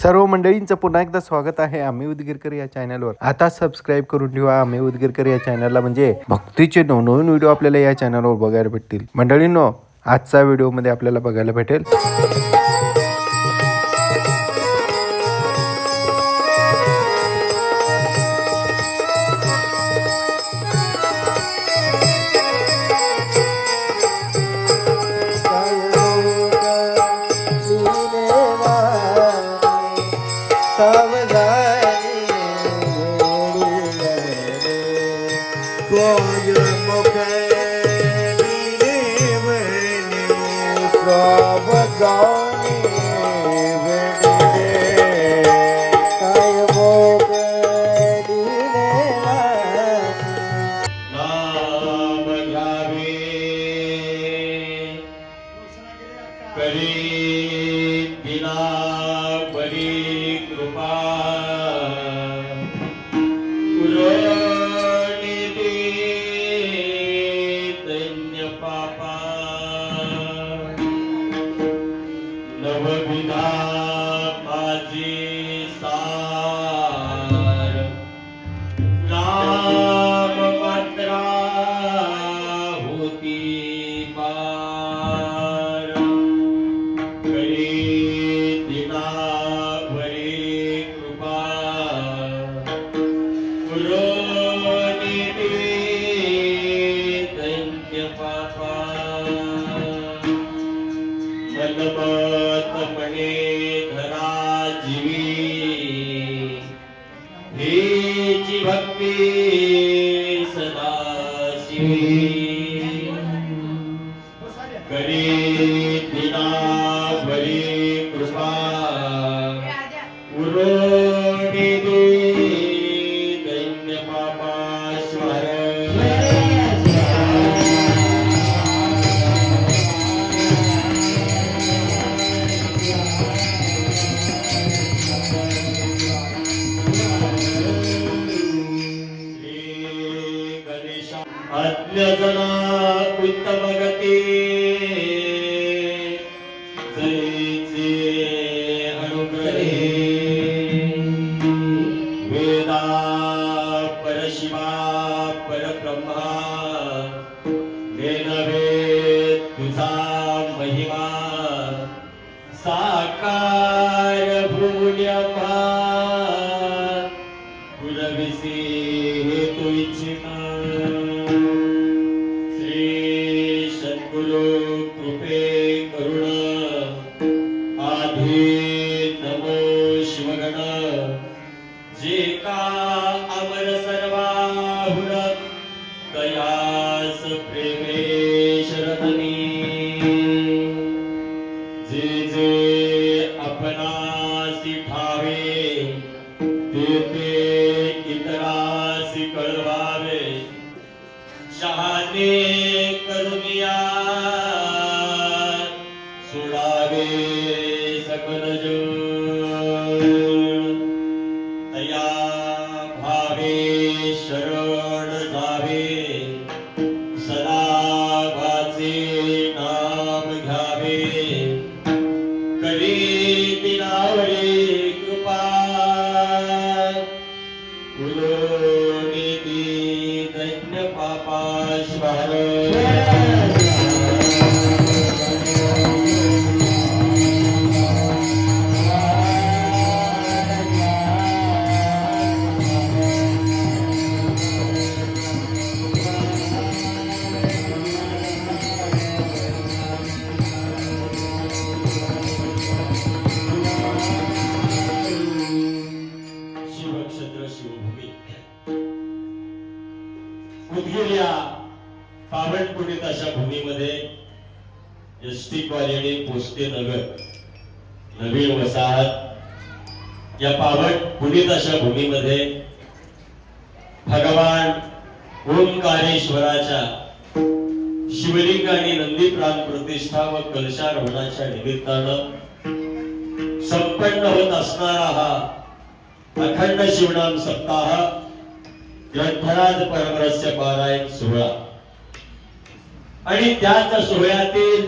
सर्व मंडळींचं पुन्हा एकदा स्वागत आहे आम्ही उदगीरकर या चॅनलवर. आता सबस्क्राईब करून ठेवा आम्ही उदगीरकर या चॅनलला, म्हणजे भक्तीचे नवनवीन व्हिडिओ आपल्याला या चॅनलवर बघायला भेटतील. मंडळींनो, आजचा व्हिडिओमध्ये आपल्याला बघायला भेटेल उत्तम गती अनुग्रहे वेदा परशिवा परब्रह्मा वेदवे तुझा महिमा साकार भून्यमा पुरविसी हेतु इच्छिता गुरु कृपे करुण आधी नमो शिवगण जे का अमर सर्वाहुर कयास प्रेमेशरधनी जे जे आपणासी ठावे ते ते इतरासी कळवावे शहाणे करुनिया सोडावे सकल तया भावे शरण जावे सदा वाचे नाम घ्यावे करी दिनावरी कृपा कुलोनिधी दैन्य पापाश्वार उदगीर या पावनपुरीत अशा भूमीमध्ये एसटी कॉलनी पोस्टे नगर नवीन वसाहत या पावनपुरीत अशा भूमीमध्ये भगवान ओंकारेश्वराच्या शिवलिंग आणि नंदी प्राण प्रतिष्ठा व कलशारोहणाच्या निमित्तानं संपन्न होत असणारा हा अखंड शिवनाम सप्ताह ग्रंथराज परमरस्य पारायण सोहळा आणि त्याच सोहळ्यातील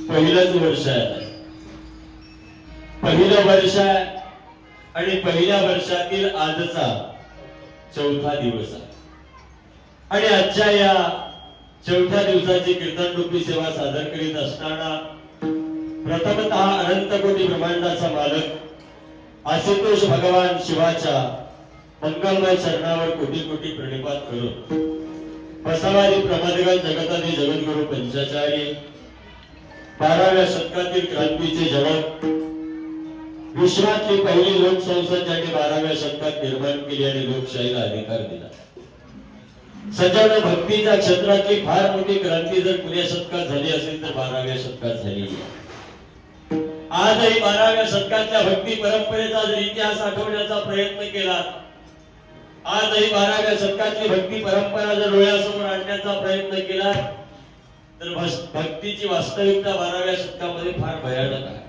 पहिलंच वर्ष आहे. पहिलं वर्ष आहे आणि पहिल्या वर्षातील आजचा चौथा दिवस आहे आणि आजच्या या चौथ्या दिवसाची कीर्तन रूपी सेवा सादर करीत असताना प्रथमतः अनंत कोटी ब्रह्मांडाचा मालक आशुतोष भगवान शिवाच्या मंगलमय चरणावर कोटी कोटी प्रणिपात करून बसवादी प्रमादगण जगतादी जगद्गुरु पंचाचार्य 12व्या शतकातील क्रांतीचे जनक विश्वातली पहिली लोकसंसद ज्यांनी 12व्या शतकात निर्माण केली आणि लोकशाहीला अधिकार दिला. सज्जन भक्तीच्या क्षेत्रातली फार मोठी क्रांती जर पुढच्या शतकात झाली असेल तर 12व्या शतकात झाली. आजही 12व्या शतकातल्या भक्ती परंपरेचा जर इतिहास आठवण्याचा प्रयत्न केला, आजही 12व्या शतकातली भक्ती परंपरा जर डोळ्यासमोर आणण्याचा प्रयत्न केला तर भक्तीची वास्तविकता 12व्या शतकामध्ये फार भयानक आहे.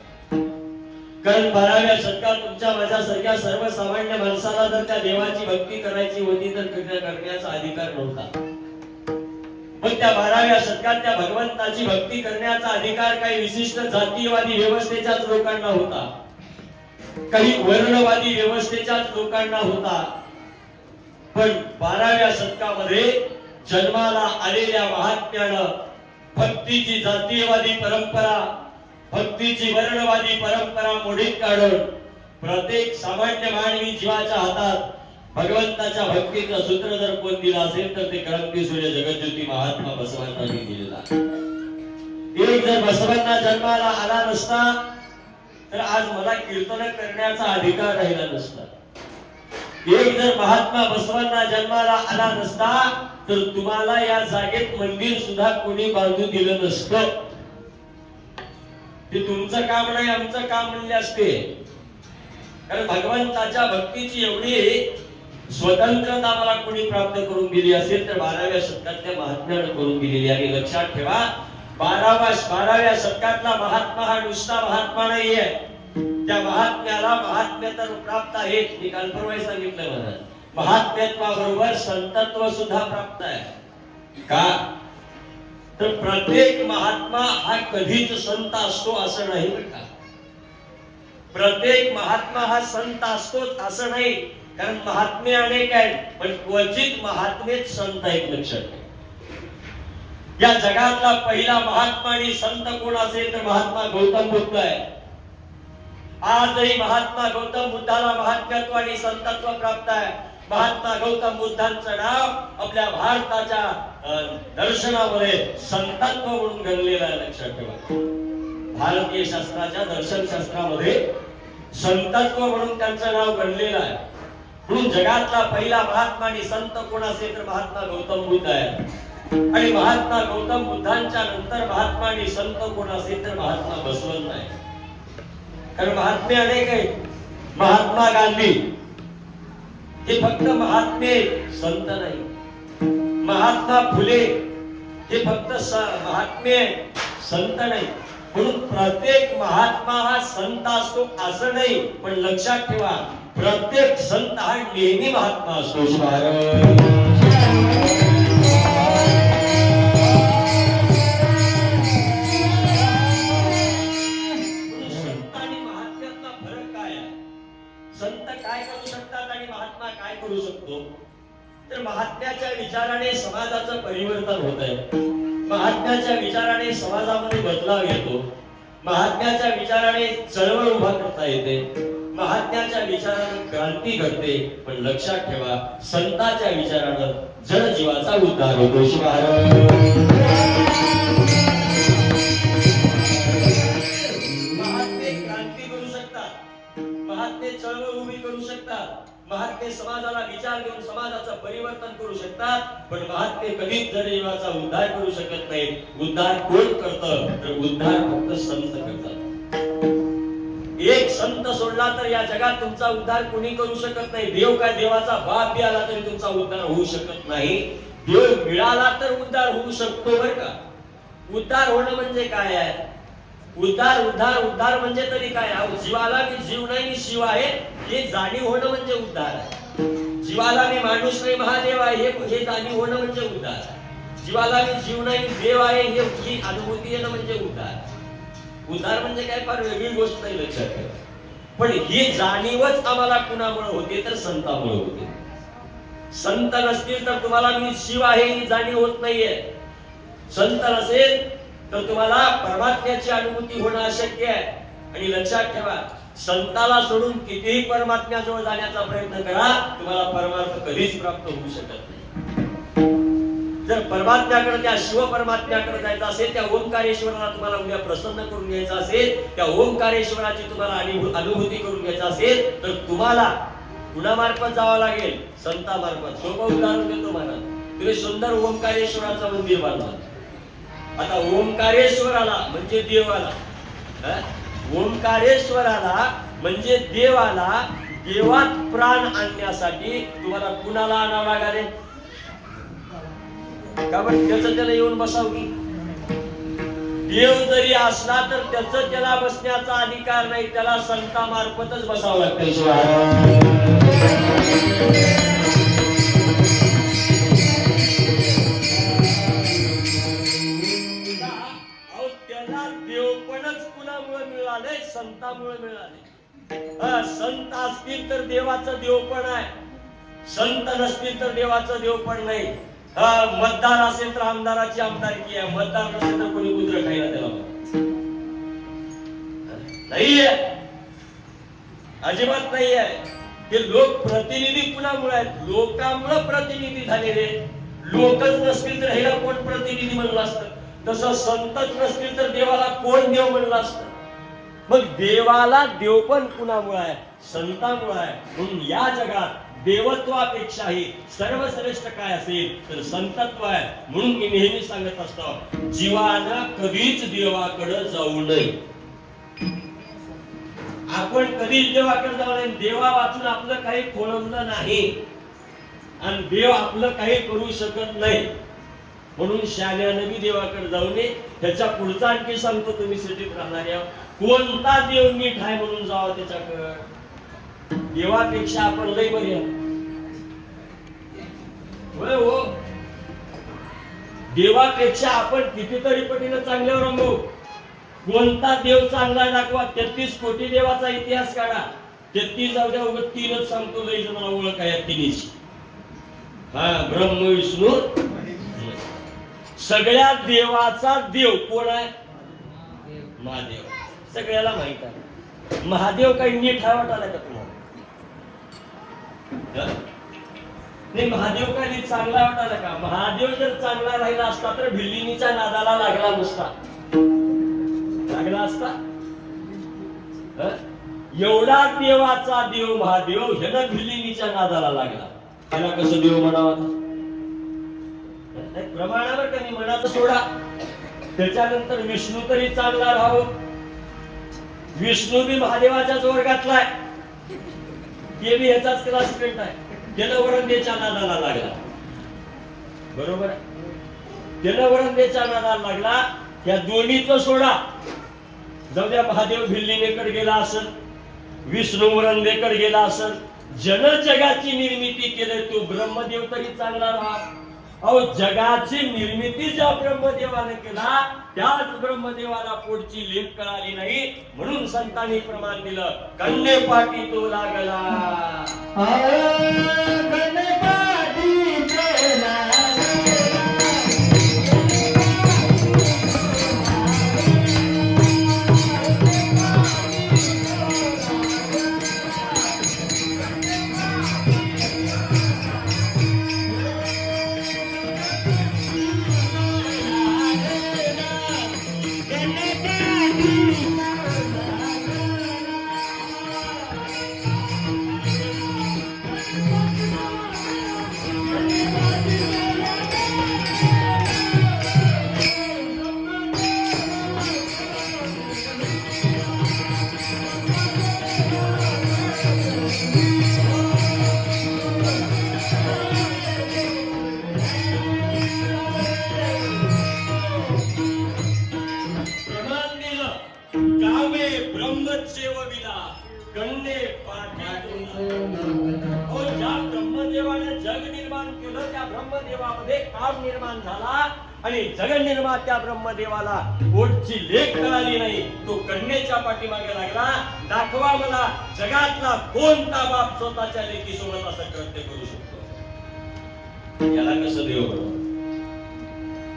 कारण 12व्या शतकात तुमच्या माझ्यासारख्या सर्वसामान्य माणसाला जर त्या देवाची भक्ती करायची होती तर करण्याचा अधिकार नव्हता. पण त्या 12व्या शतकात त्या भगवंताची भक्ती करण्याचा अधिकार काही विशिष्ट जातीयवादी व्यवस्थेच्याच लोकांना होता, काही वर्णवादी व्यवस्थेच्याच लोकांना होता. पण 12व्या शतकामध्ये जन्माला आलेल्या महात्म्यानं भक्तीची जातीयवादी परंपरा, भक्तीची वर्णवादी परंपरा मोडीत काढून प्रत्येक सामान्य मानवी जीवाच्या हातात भगवंताच्या भक्तीचं सूत्र जर कोण दिलं असेल तर ते क्रांती सूर्य जगज्योती महात्मा बसवांनी दिलेला. एक जर बसवांना जन्माला आला नसता तर आज मला कीर्तन करण्याचा अधिकार राहिला नसता. एक जर महात्मा बसवांना जन्माला आला नसता तर तुम्हाला या जागेत मंदिर सुद्धा कोणी बांधू दिलं नसतं. ते तुमचं काम नाही, आमचं काम म्हणले असते. कारण भगवंताच्या भक्तीची एवढी स्वतंत्रता मला कोणी प्राप्त करून दिली असेल तर 12व्या शतकातल्या महात्म्यानं करून दिलेली आहे. लक्षात ठेवा, 12व्या शतकातला महात्मा हा नुसता महात्मा नाहीये, त्या महात्म्याला महात्म्य तर प्राप्त आहे. मी काल परवा सांगितलं, मला महात्म्याबरोबर संतत्व सुद्धा प्राप्त आहे. का तर प्रत्येक महात्मा हा कधीच संत असतो असं नाही बरं का. प्रत्येक महात्मा हा संत असतोच असं नाही. कारण महात्मे अनेक आहेत पण क्वचित महात्मेच संत आहेत. लक्षात ठेवा, या जगातला पहिला महात्मा आणि संत कोण असेल तर महात्मा गौतम बुद्ध आहे. आजही महात्मा गौतम बुद्धाला महात्म्यत्व आणि संतत्व प्राप्त आहे. महात्मा गौतम बुद्धांचं नाव आपल्या भारताच्या दर्शनामध्ये संतत्व म्हणून गणलेलं आहे. लक्षात ठेवा, भारतीय शास्त्राच्या दर्शन शास्त्रामध्ये संतत्व म्हणून त्यांचं नाव गणलेलं आहे. म्हणून जगातला पहिला महात्मा आणि संत कोण असेल तर महात्मा गौतम बुद्ध आहे. आणि महात्मा गौतम बुद्धांच्या नंतर महात्मा आणि संत कोण असेल तर महात्मा बसवंत आहे. कारण महात्मे अनेक आहेत. महात्मा गांधी हे फक्त महात्मे, संत नाही. महात्मा फुले हे फक्त महात्मे, संत नाही. म्हणून प्रत्येक महात्मा हा संत असतो असं नाही. पण लक्षात ठेवा, प्रत्येक संत हा नेहमी महात्मा असतो. संत आणि महात्म्यातला फरक काय आहे? संत काय करू शकतात आणि महात्मा काय करू शकतो? तर महात्म्याच्या विचाराने समाजाचं परिवर्तन होत आहे. महात्म्याच्या विचाराने समाजामध्ये बदलाव येतो. महात्म्याच्या विचाराने चळवळ उभा करता येते. महात्म्याच्या विचाराने क्रांती घडते. पण लक्षात ठेवा, संताच्या विचाराने जनजीवाचा उद्धार होतो. महात्मे क्रांती करू शकतात, महात्मे चळवळ उभी करू शकतात, महात्मे समाजाला विचार देऊन समाजाचं परिवर्तन करू शकतात. पण महात्मे कधीच जनजीवाचा उद्धार करू शकत नाही. उद्धार कोण करतं तर उद्धार फक्त संत करतात. एक संत सोडला तर या जगात तुमचा उद्धार कोणी करू शकत नाही. देव काय देवाचा बाप बी आला तरी तुमचा उद्धार होऊ शकत नाही. देव मिळाला तर उद्धार होऊ शकतो बरं का. उद्धार होणं म्हणजे काय आहे? उद्धार म्हणजे तरी काय? जीवाला मी जीव नाही, मी शिव आहे हे जाणीव होणं म्हणजे उद्धार आहे. जीवाला मी माणूस नाही, महादेव आहे हे जाणीव होणं म्हणजे उद्धार आहे. जीवाला मी जीव नाही, देव आहे ही अनुभूती येणं म्हणजे उद्धार. उद्धार म्हणजे काय फार वेगळी गोष्ट नाही. लक्षात ठेवा, पण ही जाणीवच आम्हाला कुणामुळे होते तर संतामुळे होते. संत नसतील तर तुम्हाला मी शिव आहे ही जाणीव होत नाहीये. संत नसेल तर तुम्हाला परमात्म्याची अनुभूती होणं अशक्य आहे. आणि लक्षात ठेवा, संताला सोडून कितीही परमात्म्याजवळ जाण्याचा प्रयत्न करा, तुम्हाला परमार्थ कधीच प्राप्त होऊ शकत नाही. जर परमात्म्याकडे, त्या शिव परमात्म्याकडे जायचं असेल, त्या ओंकारेश्वराला तुम्हाला उद्या प्रसन्न करून घ्यायचं असेल, त्या ओंकारेश्वराची तुम्हाला अनुभूती करून घ्यायचं असेल, तर तुम्हाला कुणामार्फत जावं लागेल? संतामार्फत. सोपं उदाहरण देतो मला. तुम्ही सुंदर ओंकारेश्वराचं मंदिर बांधलं. आता ओंकारेश्वराला म्हणजे देवाला, ओंकारेश्वराला म्हणजे देवाला, देवात प्राण आणण्यासाठी तुम्हाला कुणाला आणावं लागेल? का बरं? त्याचं त्याला येऊन बसावं. देव जरी असला तर त्याचं त्याला बसण्याचा अधिकार नाही, त्याला संतामार्फतच बसावं लागतं. त्याला देवपणच कुणामुळे मिळाले? संतामुळे मिळाले. संत असतील तर देवाचं देवपण आहे, संत नसतील तर देवाचं देवपण नाही. मतदार असेल तर आमदाराची आमदारकी आहे, मतदार नसेल तर कोणी कुत्र खायला त्याला नाहीये, अजिबात नाहीये. ते लोक प्रतिनिधी कुणामुळे आहेत? लोकांमुळे प्रतिनिधी झालेले. लोकच नसतील तर ह्याला कोण प्रतिनिधी म्हणलं असतं? तसं संतच नसतील तर देवाला कोण देव म्हणलं असतं? मग देवाला देवपण कुणामुळे आहे? संतामुळे आहे. म्हणून या जगात देवत्वापेक्षाही सर्वश्रेष्ठ काय असेल तर संतत्व आहे. म्हणून मी नेहमी सांगत असतो, जीवानं कधीच देवाकडे जाऊ नये. आपण कधीच देवाकडे जाऊ नये. देवा वाचून आपलं काही खोळंबलं नाही आणि देव आपलं काही करू शकत नाही. म्हणून शाण्यानं बी देवाकडे जाऊ नये. ह्याच्या पुढचा आणखी सांगतो, तुम्ही सिटीत राहणाऱ्या, कोणता देव नीट आहे म्हणून जावं त्याच्याकडे. देवापेक्षा आपण लय बरे आहे. हो, देवापेक्षा आपण कितीतरी पटीनं चांगल्यावर रंगू. कोणता देव चांगला दाखवा. 33 कोटी देवाचा इतिहास काढा. 33 जाऊ द्या, उगाच 3च सांगतो. लय जणांना ओळख आहे 3ची. ब्रह्म विष्णू. सगळ्या देवाचा देव कोण आहे? महादेव. सगळ्याला माहित आहे. महादेव काही नीट हा वाटायला का तुम्हाला? नाही, महादेव काही चांगला वाटायला का? महादेव जर चांगला राहिला असता तर भिल्लिनीच्या नादाला लागला नसता. लागला असता? एवढा देवाचा देव महादेव ह्याला भिल्लिनीच्या नादाला लागला. त्याला कसं देव म्हणावा? प्रमाणावर कधी म्हणाचं सोडा. त्याच्यानंतर विष्णू तरी चांगला राहो. विष्णू बी महादेवाच्याच वर्गातला आहे. ते बी ह्याचाच क्लासमेट आहे. त्यानं वरंदेच्या नादाला लागला. बरोबर आहे? त्यानं वरंदेच्या नादाला लागला. त्या दोन्हीचं सोडा. जाऊ द्या, महादेव भिल्लिनीकडे गेला असेल, विष्णू वरंदेकडे गेला असेल, जन जगाची निर्मिती केली तो ब्रह्मदेव तरी चांगला राहा. अहो, जगाची निर्मिती ज्या ब्रह्मदेवाने केला त्याच ब्रह्मदेवाला पुढची लेख कळाली नाही. म्हणून संतांनी प्रमाण दिलं, कन्ने पाठी तो लागला. ब्रह्मदेवाने जग निर्माण केलं, त्या ब्रह्मदेवामध्ये काम निर्माण झाला. आणि जगनिर्मात्या ब्रह्मदेवाला पोटची लेख कळाली नाही, तो कन्येच्या पाठीमागे लागला, दाखवा मला जगातला कोणता बाप स्वतःच्या लेकीसोबत असं कृत्य करू शकतो. याला कसं देव बनवलं?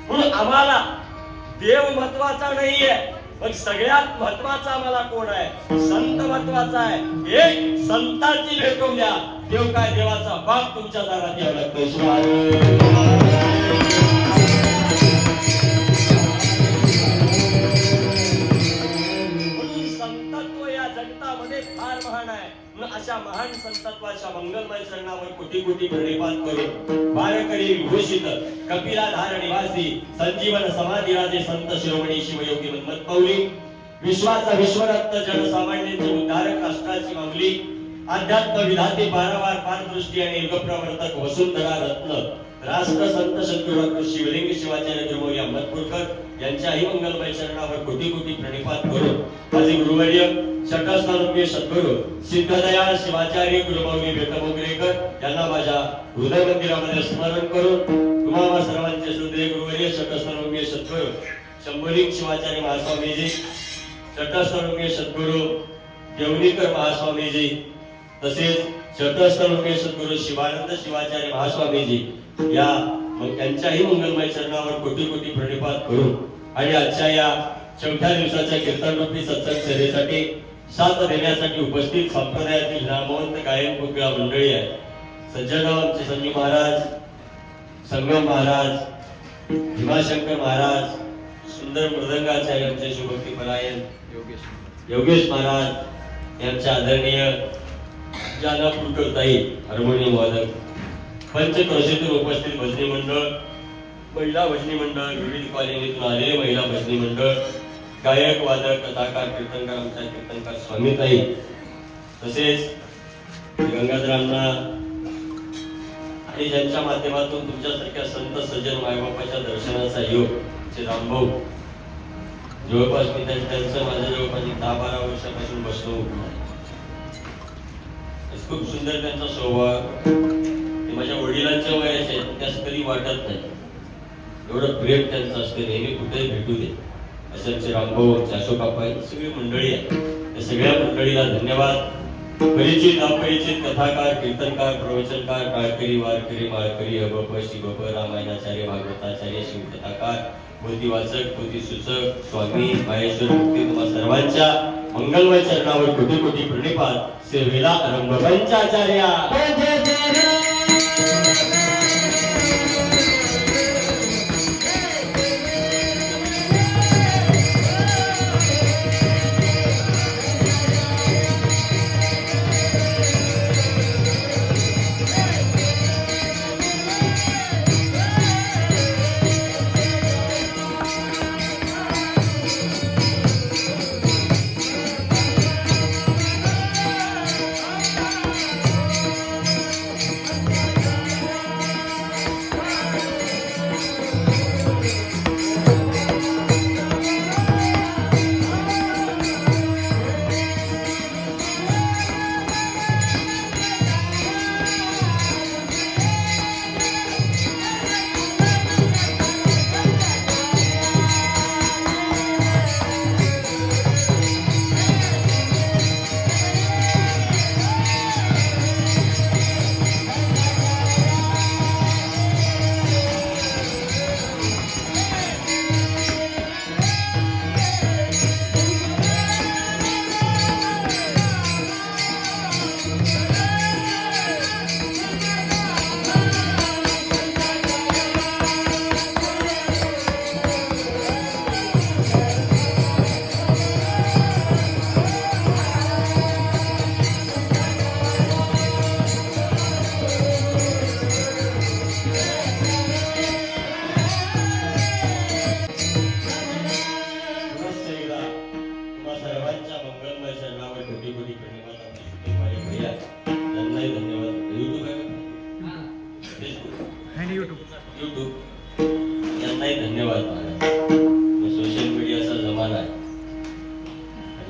म्हणून आम्हाला देव महत्वाचा नाहीये, पण सगळ्यात महत्वाचा आम्हाला कोण आहे? संत महत्वाचा आहे. एक संतांची भेटून द्या, देव काय देवाचा बाप तुमच्या दारात यावं लागतो. फार महान आहे. अशा महान संतत्वाच्या मंगलमय चरणावर कोटी कोटी प्रणिपात करून वारकरी विभूषित कपिलाधार निवासी संजीवन समाधिराजे संत शिरोमणी शिवयोगी मन्मथ मौली, विश्वाचा विश्वरत्न जनसामान्यांचे उद्धारक राष्ट्राची माऊली, अध्यात्म विधाते पारावार पारदृष्टी आणि युगप्रवर्तक वसुंधरा रत्न राष्ट्र संत शंकरभक्त शिवलिंग शिवाचार्य गुरुमौली अहमदपूरकर यांच्याही मंगलमय चरणावर कोटी कोटी प्रणिपात करून माझे गुरुवर्य शटस्थानप्रिय सद्गुरु सिद्धदयाळ शिवाचार्य गुरुमौली बेटमोगरेकर यांना माझ्या हृदय मंदिरामध्ये स्मरण करून तुम्हाला सर्वांचे श्रद्धेय गुरुवर्य शटस्थानप्रिय सद्गुरु शंभुलिंग शिवाचार्य महास्वामीजी, शटस्थानप्रिय सद्गुरु देवनीकर महास्वामीजी, तसेच शटस्थानप्रिय सद्गुरु शिवानंद शिवाचार्य महास्वामीजी या त्यांच्याही मंगलमय चरणावर कोटी कोटी प्रणिपात करून आणि आजच्या या चौथ्या दिवसाच्या कीर्तनरूपी सत्संग सेवेसाठी साथ देण्यासाठी उपस्थित संप्रदायातील नामवंत गायन कोकिळा मंडळी आहे. सज्जन आमचे संजीव महाराज, संगम महाराज, भीमाशंकर महाराज, सुंदर मृदंगाचार्य आमचे शिवभक्ती परायण योगेश महाराज यांच्या आदरणीय जाना पुरकरताई हार्मोनियम वादक, पंचक्रोशीतून उपस्थित भजनी मंडळ, महिला भजनी मंडळ, विविध कॉलनीतून आलेले महिला भजनी मंडळ, गायक वादक कथाकार कीर्तनकार आमच्या कीर्तनकार स्वामीताई, तसेच गंगाधरांना आणि ज्यांच्या माध्यमातून तुमच्यासारख्या संत सज्जन मायबापाच्या दर्शनाचा योग श्री रामभाऊ, जवळपास मी त्यांचं माझ्या जवळपास 10-12 वर्षापासून बसलो. खूप सुंदर त्यांचा स्वभाव, माझ्या वडिलांच्या वयाचे त्यास कधी वाटत नाही, एवढं प्रेम त्यांचं असते, नेहमी कुठेही भेटू दे अशांचे रामभाऊ, अशोक आप्पा, सगळी मंडळी आहे. त्या सगळ्या मंडळीला धन्यवाद. परिचित अपरिचित कथाकार कीर्तनकार प्रवचनकार टाळकरी वारकरी माळकरी अबप शिवप रामायणाचार्य भागवताचार्य शिवकथाकार बोधीवाचक बोधीसूचक स्वामी माहेश्वर मुक्ती तुम्हा सर्वांच्या मंगलमय चरणावर कोटी कोटी प्रणिपात. सेवेला आरंभ पंचाचार्या.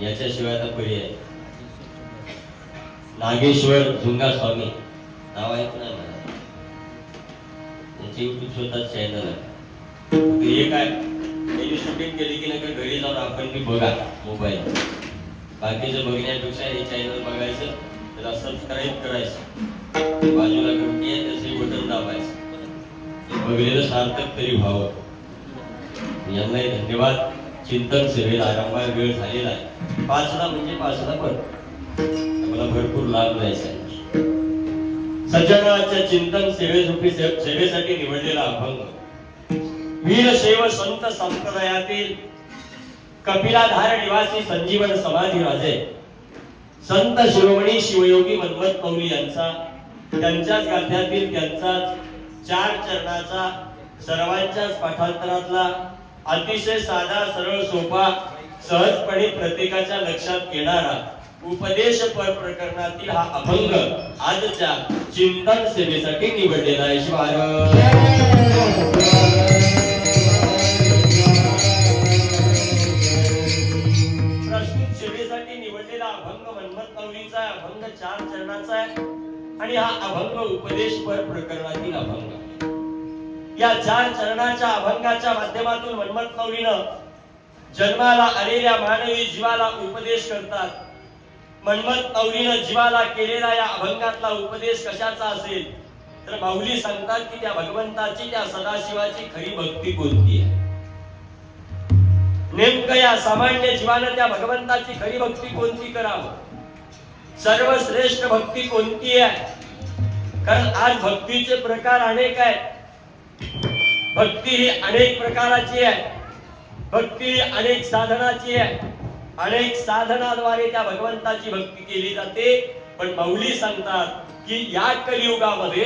याच्याशिवाय आता पर्याय नागेश्वर झुंगा स्वामी नाव ऐकलं मला, याचे युट्यूब स्वतःच चॅनल आहे. हे काय त्यांनी शूटिंग केली की नका घरी जाऊन आपण ती बघा मोबाईल, बाकीचं बघण्यापेक्षा हे चॅनल बघायचं, त्याला सबस्क्राईब करायचं, बाजूला घंटी आहे त्याचे बटन दाबायचं, बघलेलं सार्थक तरी व्हावं. यांनाही धन्यवाद. चिंतन सेवेला आरंभार वेळ झालेला आहे. 5ला म्हणजे 5ला पण मला भरपूर लाभ द्यायचा आहे. सज्जनाच्या चिंतन सेवेसाठी निवडलेला अभंग वीरशैव संत संप्रदायातील कपिलाधार निवासी संजीवन समाधी राजे संत शिरोमणी शिवयोगी मन्मथ मौली यांचा, त्यांच्याच गाथ्यातील त्यांचाच 4 चरणाचा सर्वांच्याच पाठांतरातला अतिशय साधा सरळ सोपा सहजपणे प्रत्येकाच्या लक्षात येणारा उपदेशपर प्रकरणातील हा अभंग आजच्या चिंतन सेवेसाठी निवडलेला आहे. प्रस्तुत सेवेसाठी निवडलेला अभंग मन्मथ मौलीचा आहे. अभंग 4 चरणाचा आहे आणि हा अभंग उपदेशपर प्रकरणातील अभंग. या 4 चरणाच्या अभंगाच्या माध्यमातून मन्मथ मौलीनं जन्माला आलेल्या मानवी जीवाला उपदेश करतात. मन्मथ मौलीनं जीवाला केलेला या अभंगातला उपदेश कशाचा असेल तर माऊली सांगतात की त्या भगवंताची, त्या सदाशिवाची खरी भक्ती कोणती आहे. नेमकं या सामान्य जीवानं त्या भगवंताची खरी भक्ती कोणती करावं, सर्वश्रेष्ठ भक्ती कोणती आहे. कारण आज भक्तीचे प्रकार अनेक आहेत. भक्ती ही अनेक प्रकाराची आहे. भक्ती ही अनेक साधनाची आहे. अनेक साधनाद्वारे त्या भगवंताची भक्ती केली जाते. पण माऊली सांगतात की या कलियुगामध्ये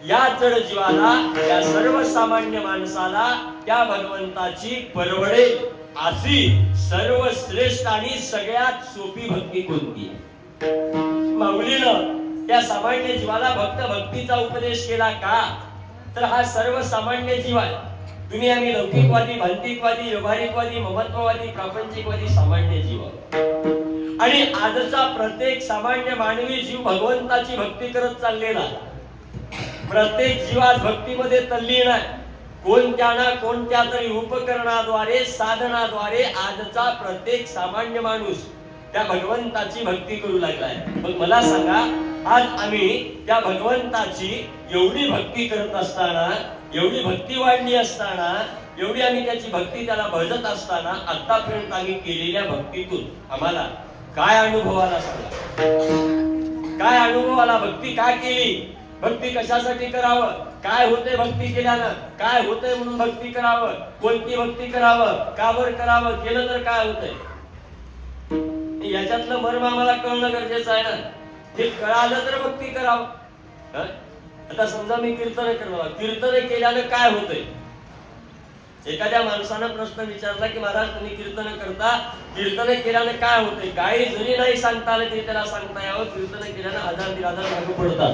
या जड जीवाला, या सर्वसामान्य माणसाला त्या भगवंताची परवडेल अशी सर्वश्रेष्ठ आणि सगळ्यात सोपी भक्ती कोणती आहे. माऊलीनं त्या सामान्य जीवाला भक्तीचा उपदेश केला का तर हा सर्वसामान्य जीव आहे. तुम्ही आम्ही लौकिकवादी, भांतिकवादी, व्यवहारिकवादी, ममत्ववादी, प्रापंचिकवादी सामान्य जीव आणि आजचा प्रत्येक सामान्य मानवी जीव भगवंताची भक्ती करत चाललेला. प्रत्येक जीव आज भक्तीमध्ये तल्लीन आहे. कोणत्या ना कोणत्या तरी उपकरणाद्वारे, साधनाद्वारे आजचा प्रत्येक सामान्य माणूस त्या भगवंताची भक्ती करू लागलाय. मग मला सांगा, आज आम्ही त्या भगवंताची एवढी भक्ती करत असताना, एवढी भक्ती वाढली असताना, एवढी आम्ही त्याची भक्ती त्याला भजत असताना आतापर्यंत आम्ही केलेल्या भक्तीतून आम्हाला काय अनुभव आला सांगा. काय अनुभव आला? भक्ती का केली? भक्ती कशासाठी करावं? काय होते भक्ती केल्यानं? काय होतंय म्हणून भक्ती करावं? कोणती भक्ती करावं? का बरं करावं? केलं तर काय होतंय? याच्यातलं मर्म आम्हाला कळणं गरजेचं आहे ना. हे कळालं तर भक्ती करावं. आता समजा मी कीर्तन करणार, कीर्तन केल्यानं काय होतंय? एखाद्या माणसानं प्रश्न विचारला की महाराज तुम्ही कीर्तन करता, कीर्तन केल्यानं काय होतंय? काही जरी नाही सांगता आलं तरी त्याला सांगता यावं, कीर्तन केल्यानं 1000-1500 लागू पडतात.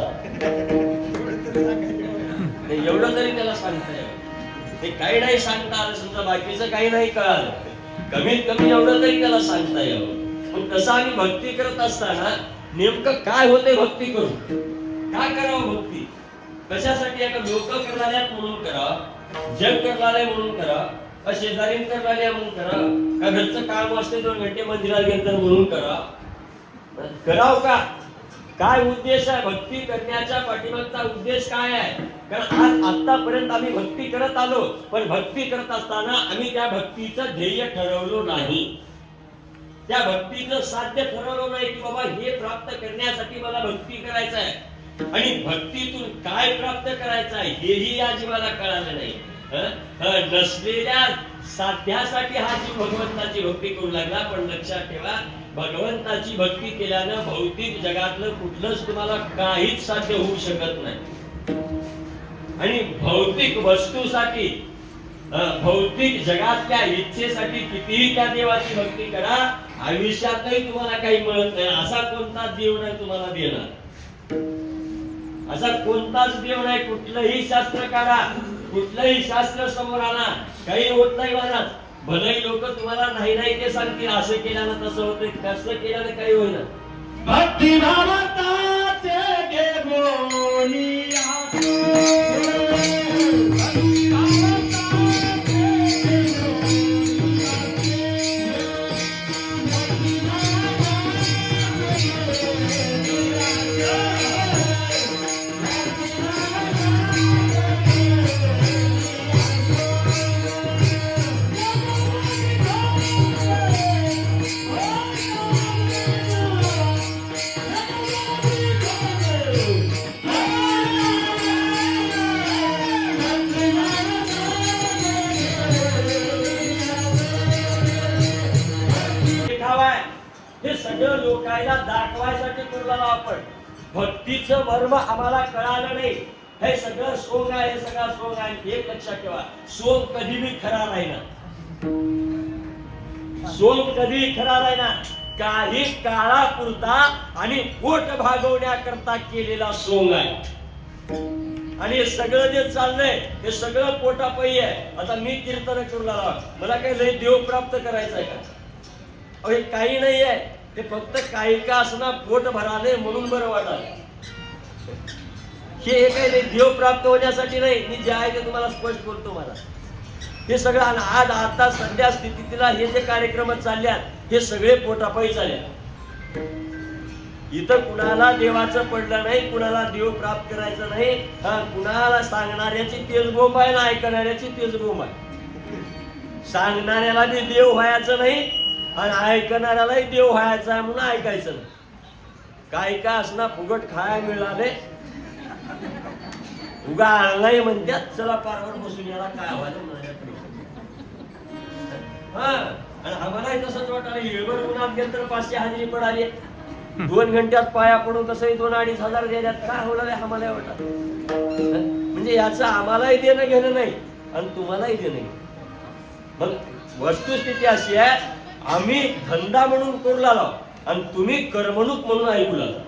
एवढं तरी त्याला सांगता यावं. ते काही नाही सांगता आलं, समजा बाकीचं काही नाही कळालं, कमीत कमी एवढं तरी त्याला सांगता यावं. मग तसं आम्ही भक्ती करत असताना नेमकं काय होते भक्ती करून? काय करावं भक्ती? कशासाठी? एका लोक करणाऱ्यात म्हणून करा, जग करणारे म्हणून करा, का शेजारीन करणाऱ्या म्हणून करा, का घरचं काम असते 2 घंटे मंदिरात गेलं म्हणून करा. कराव का? काय उद्देश आहे भक्ती करण्याच्या पाठीमागचा? उद्देश काय आहे? कारण आज आतापर्यंत आम्ही भक्ती करत आलो, पण भक्ती करत असताना आम्ही त्या भक्तीचं ध्येय ठरवलं नाही. त्या भक्तीचं साध्य ठरवलं नाही की बाबा हे प्राप्त करण्यासाठी मला भक्ती करायचं आहे, आणि भक्तीतून काय प्राप्त करायचं आहे हेही या जीवाला कळालं नाही. नसलेल्या साध्यासाठी हा जीव भगवंताची भक्ती करू लागला. पण लक्षात ठेवा, भगवंताची भक्ती केल्यानं भौतिक जगातलं कुठलंच तुम्हाला काहीच साध्य होऊ शकत नाही. आणि भौतिक वस्तूसाठी, भौतिक जगातल्या इच्छेसाठी कितीही त्या देवाची भक्ती करा, आयुष्यातही तुम्हाला काही मिळत नाही. असा कोणताच देव नाही तुम्हाला देणार. असा कोणताच देव नाही. कुठलंही शास्त्र काढा, कुठलंही शास्त्र समोर आणा, काही होत नाही महाराज. भले लोक तुम्हाला नाही नाही ते सांगतील, असं केल्यानं तसं होतंय, कसं केल्यानं काही होईना. भक्ती भावताचे देवोनी करू आपण. भक्तीचं मर्म आम्हाला कळालं नाही. हे सगळं सोंग आहे, हे सगळं सोंग आहे. एक लक्षात ठेवा, सोंग कधी बी खरा नाही ना. सोंग कधी खरा नाही ना. काही काळापुरता आणि पोट भागवण्याकरता केलेला सोंग आहे. आणि हे सगळं जे चाललंय हे सगळं पोटापायी आहे. आता मी कीर्तन करू लागला, मला काही लय देव प्राप्त करायचं आहे का? हे काही नाही आहे. हे फक्त काही का असणार पोट भराले म्हणून बरं वाटायला. हे काही नाही, देव प्राप्त होण्यासाठी नाही. मी जे आहे ते तुम्हाला स्पष्ट बोलतो. मला हे सगळं आज आता सध्या स्थितीला हे जे कार्यक्रम चालल्यात हे सगळे पोटापायी चालले. इथं कुणाला देवाचं पडलं नाही, कुणाला देव प्राप्त करायचं नाही. कुणाला सांगणाऱ्याची तेज बोंब आहे ना ऐकणाऱ्याची तेज बोंब आहे. सांगणाऱ्याला बी देव व्हायचं नाही आणि ऐकणाऱ्यालाही देव व्हायचा आहे म्हणून ऐकायचं नाही. काय का असणार फुगट खायला मिळाले, उगा आणलाय म्हणतात चला पारवर बसून याला काय व्हायचं माझ्याकडे. आणि आम्हालाही तसंच वाटायला. येळभर उन्हात गेलं तर 500 हजेरी पडाली. 2 घंट्यात पाया पडून कसंही 2-2.5 हजार द्यायच्यात. काय होणार आहे आम्हाला वाटत. म्हणजे याचं आम्हालाही देणं घेणं नाही आणि तुम्हालाही देणं घेणं. मग वस्तुस्थिती अशी आहे, आम्ही धंदा म्हणून करू लागलो आणि तुम्ही करमणूक म्हणून ऐकू लागला.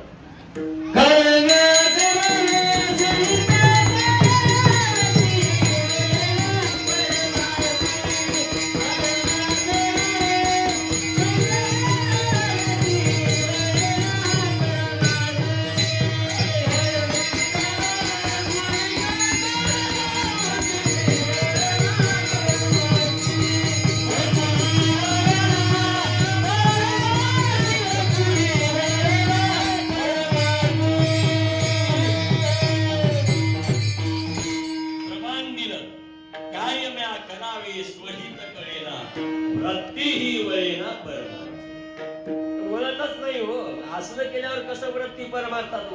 वळतच नाही हो. असलं केल्यावर कसं वृत्ती परमार्थात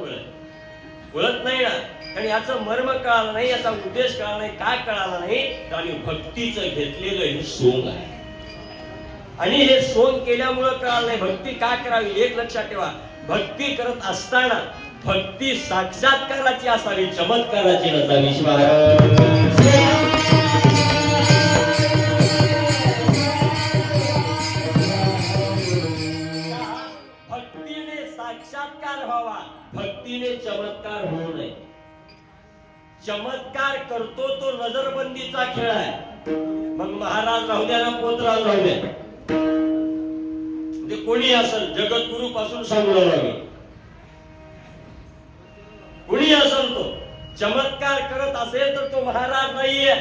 वळत नाही ना. कारण याचं मर्म कळालं नाही, याचा उद्देश कळाला नाही. काय कळाला नाही? आणि भक्तीचं घेतलेलं हे सोंग आहे. आणि हे सोंग केल्यामुळं कळालं नाही भक्ती का करावी. एक लक्षात ठेवा, भक्ती करत असताना भक्ती साक्षात्काराची असावी, चमत्काराची नसावी. साक्षात्कार व्हावा, भक्तीने चमत्कार होऊ नये. चमत्कार करतो तो नजरबंदीचा खेळ आहे. मग महाराज राहू द्या ना पोतराज राहू द्या, म्हणजे कोणी असेल, जगद्गुरु पासून सांगू लागले, कोणी असेल तो चमत्कार करत असेल तर तो महाराज नाहीये.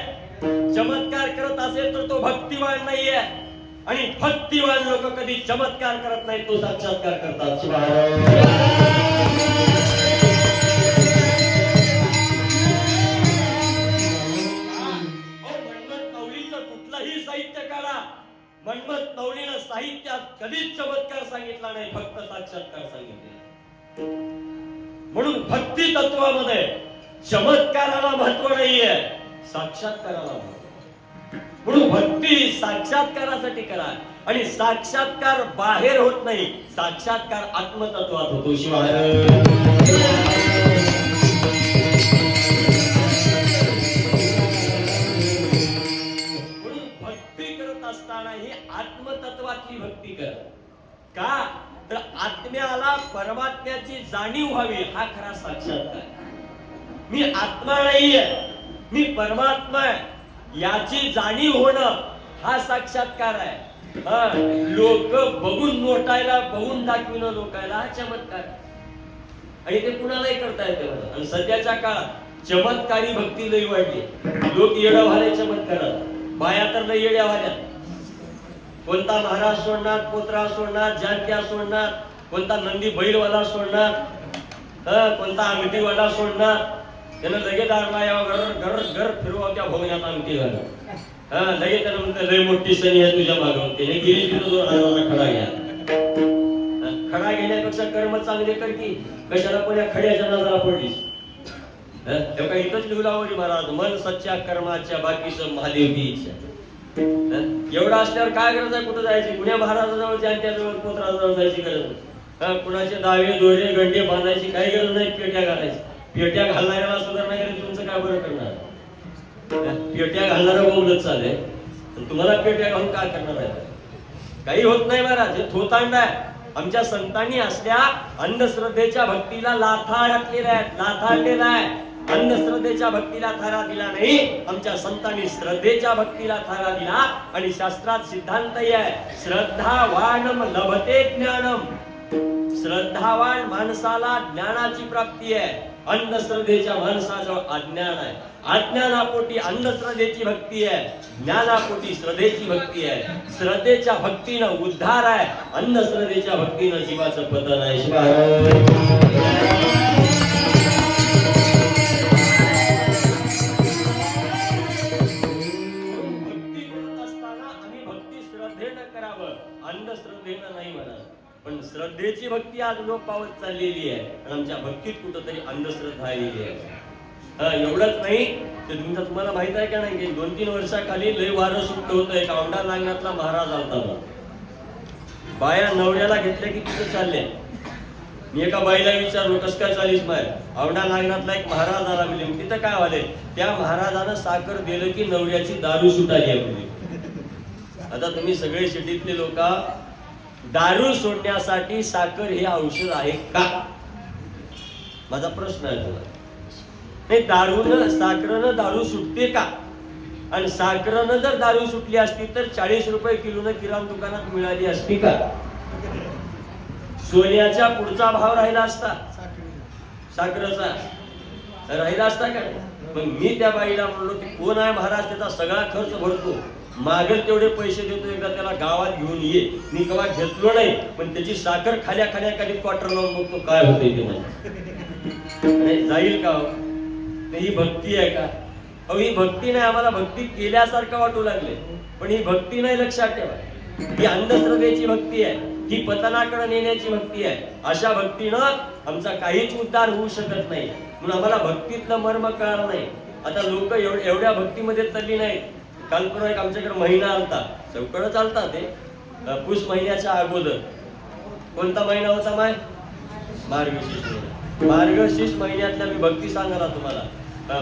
चमत्कार करत असेल तर तो भक्तिवान नाहीये. आणि भक्तिवान लोक कधी चमत्कार करत नाही, तो साक्षात्कार करतात. मन्मथ नवलीचं कुठलंही साहित्य काढा, मन्मथ नवलीनं साहित्यात कधीच चमत्कार सांगितला नाही, फक्त साक्षात्कार सांगितले. म्हणून भक्ती तत्वामध्ये चमत्काराला महत्व नाहीये, साक्षात्काराला महत्व. म्हणून भक्ती साक्षात्कारासाठी करा. आणि साक्षात्कार बाहेर होत नाही, साक्षात्कार आत्मतत्वात होतो. शिवाय म्हणून भक्ती करत असताना ही आत्मतत्वातली भक्ती करा. का तर आत्म्याला परमात्म्याची जाणीव व्हावी, हा खरा साक्षात्कार. मी आत्मा नाहीये, मी परमात्मा आहे याची जाणीव होणं हा साक्षात्कार आहे. लोक बघून नोटायला, बघून दाखविणं लोकायला हा चमत्कार. आणि ते कुणालाही करता येते. आणि सध्याच्या काळात चमत्कारी भक्ती लई वाढली. लोक येडा व्हायला चमत्कारात, बाया तर लई येड्या व्हायला. कोणता महाराज सोडणार, पोत्रा सोडणार, जानक्या सोडणार, कोणता नंदी बैलवाला सोडणार, कोणता अंगठीवाला सोडणार. त्यानं लगेच घर फिरवा त्या भवनात अंगठी घाल. लगेच त्यानं म्हणतं लय मोठी सणी आहे तुझ्या मागं. त्याने गेली तिथं खडा घ्या. खडा घेण्यापेक्षा कर्म चांगले कर की कशाला पण या खड्याच्या नजरा पडलीस. तेव्हा इथंच लिहुलावरी महाराज, मन सच्च्या कर्माच्या बाकीच महादेव की इच्छा. एवढं असल्यावर काय गरज आहे कुठं जायची? पुण्या महाराजाजवळ, त्यांच्याजवळ, पोतराजवळ जायची गरज नाही. कुणाचे दावे दोरे गंडे बांधायची काही गरज नाही, पेट्या घालायची. पेट्या घालणाऱ्याला सुधारणा करायची, तुमचं काय बरं करणार? पेट्या घालणारा बोलत चालेल, तुम्हाला पेट्या घालून काय करणार आहे? काही होत नाही महाराज, हे थोतांड आहे. आमच्या संतांनी असल्या अंधश्रद्धेच्या भक्तीला लाथा घातलेल्या आहेत, लाथाडलेला आहे. अंधश्रद्धेच्या भक्तीला थारा दिला नाही, आमच्या संतांनी श्रद्धेच्या भक्तीला थारा दिला. आणि शास्त्रात सिद्धांतही आहे, श्रद्धावानम लभते ज्ञानम. श्रद्धावान माणसाला ज्ञानाची प्राप्ती आहे, अंधश्रद्धेच्या माणसाजवळ अज्ञान आहे. अज्ञानापोटी अंधश्रद्धेची भक्ती आहे, ज्ञानापोटी श्रद्धेची भक्ती आहे. श्रद्धेच्या भक्तीनं उद्धार आहे, अंधश्रद्धेच्या भक्तीनं जीवाचं पतन आहे. भक्ती करत असताना आम्ही भक्ती श्रद्धेनं करावं, अंधश्रद्धेनं नाही म्हणा. पण श्रद्धेची भक्ती आज लोक पावत चाललेली आहे, आणि आमच्या भक्तीत कुठंतरी अंधश्रद्धा आलेली आहे. एवढंच नाही, ते तुम्हाला माहित आहे का नाही की 2-3 वर्षाखाली लय वारं सुटलं होतं. एक औंढा नागनाथला महाराज आलता, बाया नवऱ्याला घेतल्या की तिथे चालले. मी एका बाईला विचारलो, कस काय चालीस बाहेर? औंढा नागनाथला एक महाराज आला, म्हणजे तिथं काय वाले, त्या महाराजानं साखर दिलं की नवऱ्याची दारू सुटाली आपली. आता तुम्ही सगळे सिटीतले लोक, दारू सोडण्यासाठी साखर हे औषध आहे का? माझा प्रश्न आहे तुला. नाही, दारूनं साखरेनं दारू सुटते का? आणि साखरेनं जर दारू सुटली असती तर 40 रुपये किलोनं किराणा दुकानात मिळाली असती का? सोन्याच्या पुढचा भाव राहिला असता, साखरेचा राहिला असता का? मग मी त्या बाईला म्हणलो की कोण आहे महाराज, त्याचा सगळा खर्च भरतो, मागेल तेवढे पैसे देतो, एकदा त्याला गावात घेऊन ये. मी केव्हा घेतलो नाही, पण त्याची साखर खाल्या खाली क्वार्टर लावून बघतो काय होते ते मला. जाईल का? ही भक्ती आहे का? अहो, ही भक्ती नाही. आम्हाला भक्ती केल्यासारखं वाटू लागले, पण ही भक्ती नाही, लक्षात ठेवा. ही अंधश्रद्धेची भक्ती आहे, ही पतनाकडे नेण्याची भक्ती आहे. अशा भक्तीनं आमचा काहीच उद्धार होऊ शकत नाही, म्हणून आम्हाला भक्तीतलं मर्म कळलं नाही. आता लोक एवढ्या भक्तीमध्ये तल्ली नाही. काल परवा एक आमच्याकडे महिना आलता, चौकडं चालता ते पुष महिन्याच्या अगोदर. कोणता महिना होता माय? मार्गशीर्ष महिना. मार्गशीर्ष महिन्यातल्या मी भक्ती सांगायला तुम्हाला.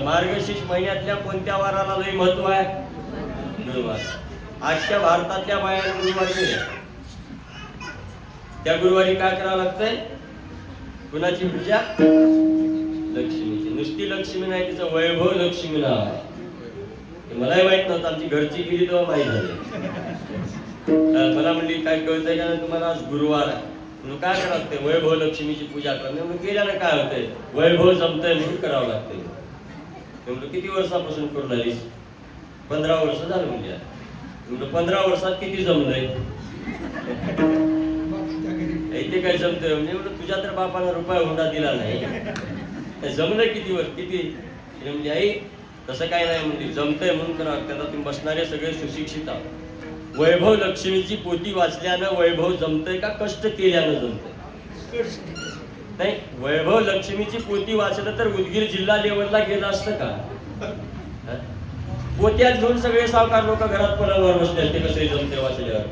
मार्गशीर्ष महिन्यातल्या कोणत्या वाराला लई महत्व आहे? गुरुवार. आजच्या भारतातल्या बाया गुरुवारी, त्या गुरुवारी काय करावं लागतंय? कुणाची पूजा? लक्ष्मीची. नुसती लक्ष्मी नाही, तिचं वैभव लक्ष्मी नाव आहे. मलाही माहित नव्हतं, आमची घरची गेली तेव्हा माहित झाली. मला म्हणली काय कळतंय का तुम्हाला, आज गुरुवार आहे, म्हणून काय करावं लागतंय? वैभव लक्ष्मीची पूजा करणं. म्हणून केल्यानं काय होतंय? वैभव जमतंय म्हणून करावं लागतंय. म्हणून किती वर्षापासून करून आलीस? 15 वर्ष झालं. म्हणजे 15 वर्षात किती जमलंय? इथे काय जमतंय म्हणजे तुझ्या तर बापानं रुपया हुंडा दिला नाही, जमलंय किती वर्ष? किती? म्हणजे आई तसं काय नाही, म्हणजे जमतंय म्हणून करा. त्याला तुम्ही बसणारे सगळे सुशिक्षित आहात. वैभव लक्ष्मीची पोथी वाचल्यानं वैभव जमतंय का कष्ट केल्यानं जमतंय? नाही, वैभव लक्ष्मीची पोथी वाचलं तर उदगीर जिल्हा लेवलला गेलं असतं का? पोत्यात घेऊन सगळे सावकार लोक घरात पलंगावर बसले असते, कसे जमते वाचल्यावर?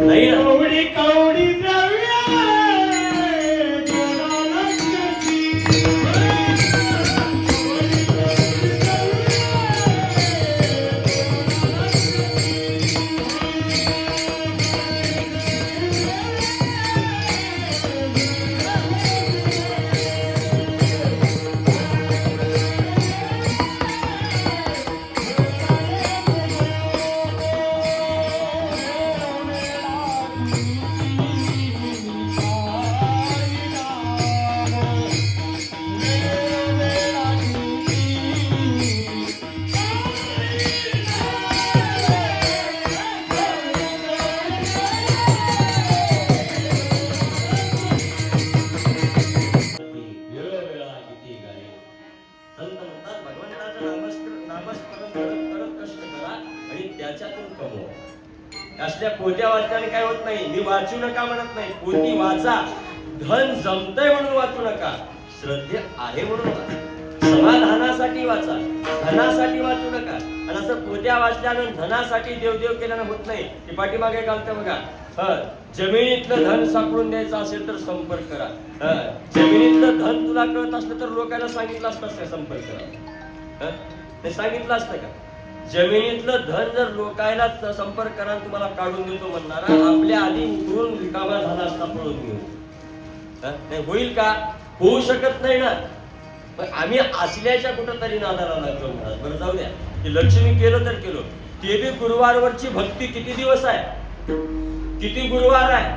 नाही ना. कवडी द्रव्य असल्या पोत्या वाचल्याने काय होत नाही. मी वाचू नका म्हणत नाही, पोती वाचा. धन जमतंय म्हणून वाचू नका, श्रद्धे आहे म्हणून वाचा. समाधानासाठी वाचा, धनासाठी वाचू नका. आणि असं पोत्या वाचल्यानं धनासाठी देवदेव केल्यानं होत नाही. ती पाठीमागे घालतं बघा, जमिनीतलं धन सापडून द्यायचं असेल तर संपर्क करा. जमिनीतलं धन तुला कळत असलं तर लोकांना सांगितलं असतं का संपर्क करा? ते सांगितलं असतं का? जमिनीतलं धन जर लोकांना संपर्क करा तुम्हाला काढून देतो म्हणणारा आपल्या आधी उतरून रिकामा झाला असता पळून घेऊन. होईल का? होऊ शकत नाही ना. पण आम्ही असल्याच्या कुठंतरी नादाला लागलो महाराज. बरं जाऊ द्या, की लक्ष्मी केलं तर केलं. ते बी गुरुवारवरची भक्ती किती दिवस आहे? किती गुरुवार आहे?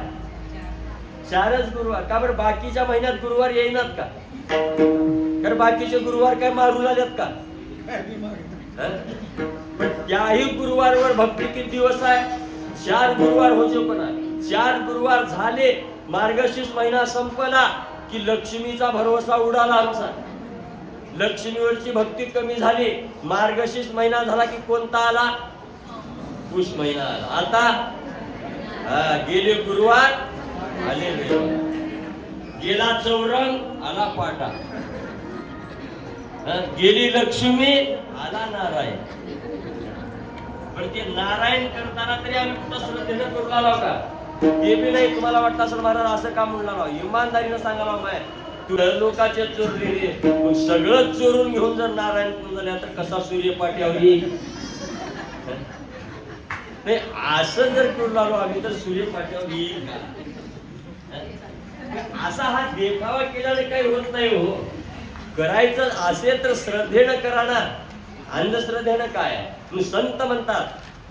4च गुरुवार. का बरं बाकीच्या महिन्यात गुरुवार येईनात का? कारण बाकीचे गुरुवार काय मारून आल्यात का? पण त्याही गुरुवारवर भक्ती किती दिवस आहे? 4 गुरुवार होते. पण 4 गुरुवार झाले, मार्गशीर्ष महिना संपला की लक्ष्मीचा भरोसा उडाला आमचा. लक्ष्मीवरची भक्ती कमी झाली. मार्गशीर्ष महिना झाला की कोणता आला? पुष महिना आला. आता गेले गुरुवार आले रविवार. गेला चौरंग आला पाटा. गेली लक्ष्मी आला नारायण. पण ते नारायण करताना तरी आम्ही कुठं श्रद्धेनं करू लागलो का? ते बी नाही. तुम्हाला वाटतं असेल महाराज असं काम म्हणला. इमानदारीनं सांगायला माय तुला लोकांचे चोरलेले सगळं चोरून घेऊन जर नारायण करून झाल्या तर कसा सूर्य पाठ्यावर येईल? नाही असं जर करू लागलो आम्ही तर सूर्य पाठ्यावर येईल का? असा हा देखावा केल्याने काही होत नाही हो. करायचं असेल तर श्रद्धेनं करा ना. अंधश्रद्धेनं काय? संत म्हणतात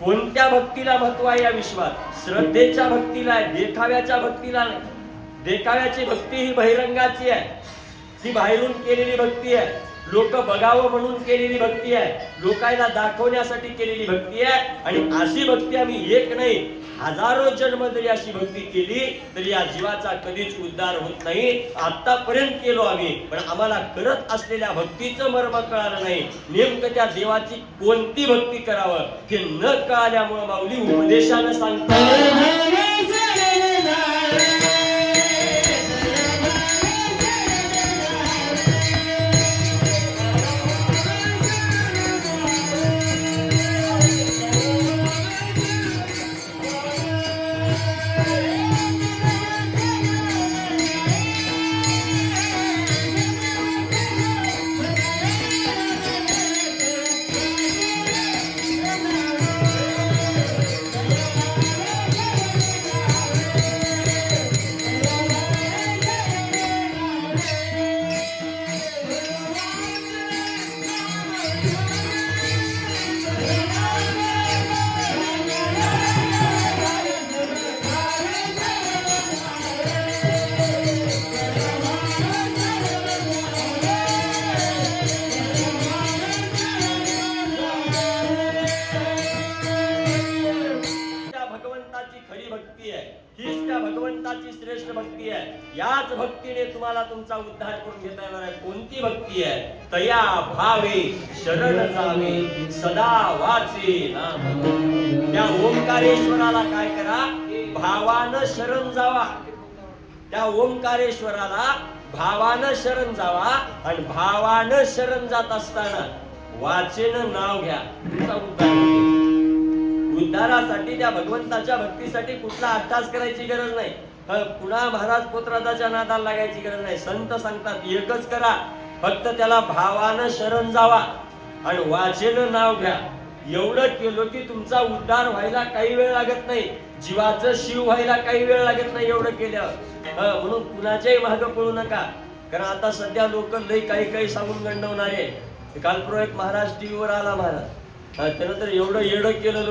कोणत्या भक्तीला महत्व आहे या विश्वात? श्रद्धेच्या भक्तीला आहे, देखाव्याच्या भक्तीला नाही. देखाव्याची भक्ती ही बहिरंगाची आहे. ती बाहेरून केलेली भक्ती आहे. लोक बघावं म्हणून केलेली भक्ती आहे. लोकांना दाखवण्यासाठी केलेली भक्ती आहे. आणि अशी भक्ती आम्ही एक नाही हजारो जन्म जरी अशी भक्ती केली तरी या जीवाचा कधीच उद्धार होत नाही. आतापर्यंत केलो आम्ही, पण आम्हाला करत असलेल्या भक्तीचं मर्म कळालं नाही. नेमकं त्या देवाची कोणती भक्ती करावं हे न कळाल्यामुळे माऊली उपदेशानं सांगतात. भगवंताची श्रेष्ठ भक्ती आहे. याच भक्तीने तुम्हाला तुमचा उद्धार करून घेता येणार आहे. कोणती भक्ती आहे? तया भावे शरण जावे सदा वाचे नाम. त्या ओंकारेश्वराला काय करा? भावानं शरण जावा. त्या ओंकारेश्वराला भावानं शरण जावा. आणि भावानं शरण जात असताना वाचेनं नाव घ्या. तुमचा उद्धार होतो. उद्धारासाठी त्या भगवंताच्या भक्तीसाठी कुठला अट्टास करायची गरज नाही. पुन्हा महाराज पोतराजाच्या नादाला लागायची गरज नाही. संत सांगतात एकच करा, फक्त त्याला भावानं शरण जावा आणि वाचेनं नाव घ्या. एवढं केलं की तुमचा उद्धार व्हायला काही वेळ लागत नाही. जीवाचं शिव व्हायला काही वेळ लागत नाही एवढं केल्यावर. म्हणून कुणाच्याही मागं पळू नका. कारण आता सध्या लोक लई काही सांगून गंडवणारे. काल एक महाराज टीव्हीवर आला महाराज. त्यानं तर एवढं येडं केलं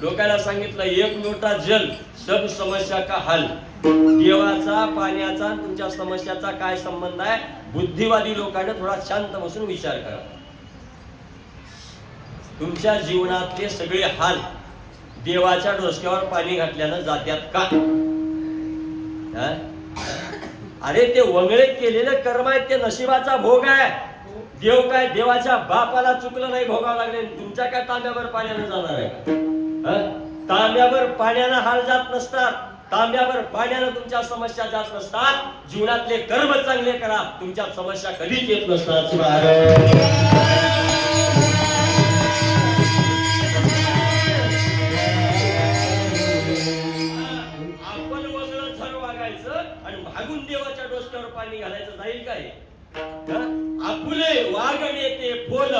लोकायला सांगितलं एक लोटा जल सब समस्या का हल. देवाचा पाण्याचा तुमच्या समस्याचा काय संबंध आहे? बुद्धिवादी लोकांना थोडा शांत बसून विचार करा. तुमच्या जीवनातले सगळे हाल देवाच्या डोसक्यावर पाणी घातल्यानं जात्यात का? अरे ते वंगळे केलेले कर्म आहेत, ते नशिबाचा भोग आहे. देव काय देवाच्या बापाला चुकलं नाही भोगावं लागले. तुमच्या काय तांब्यावर पाण्यानं जाणार आहे? तांब्यावर पाण्यानं हाल जात नसतात. तांब्यावर पाण्यानं तुमच्या समस्या जात नसतात. जीवनातले कर्म चांगले करा, तुमच्या समस्या कधीच येत नसतात. डोसक्यावर पाणी घालायचं जाईल काय? आपुले वागणे ते बोल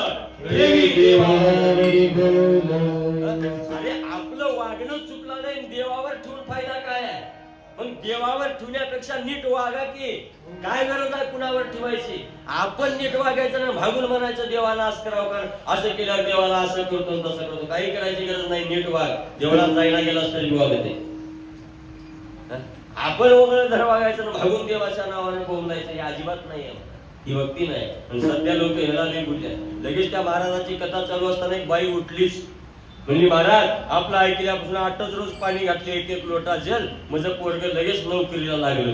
अरे आपलं वागणं चुकलं नाही, देवावर ठेवून फायदा काय आहे? पण देवावर ठेवण्यापेक्षा नीट वागा की काय गरज आहे कुणावर ठेवायची? आपण नीट वागायचं ना, भागून म्हणायचं देवाला असं करावं कर, असं केल्यावर देवाला असं करतो तसं करतो. काही करायची गरज नाही, नीट वाग. देवळात जायला गेलास तरी वागते. आपण वगैरे धर वागायचं ना, भागून देवाच्या नावाने बोलायचं, हे अजिबात नाही आहे. ही भक्ती नाही. पण सध्या लोक ह्याला नाही बोलल्या. लगेच त्या महाराजाची कथा चालू असताना एक बाई उठलीच, म्हणजे महाराज आपलं ऐकल्यापासून 8च रोज पाणी घातले, 1 लोटा जल, माझं पोरग लगेच नोकरीला लागलं.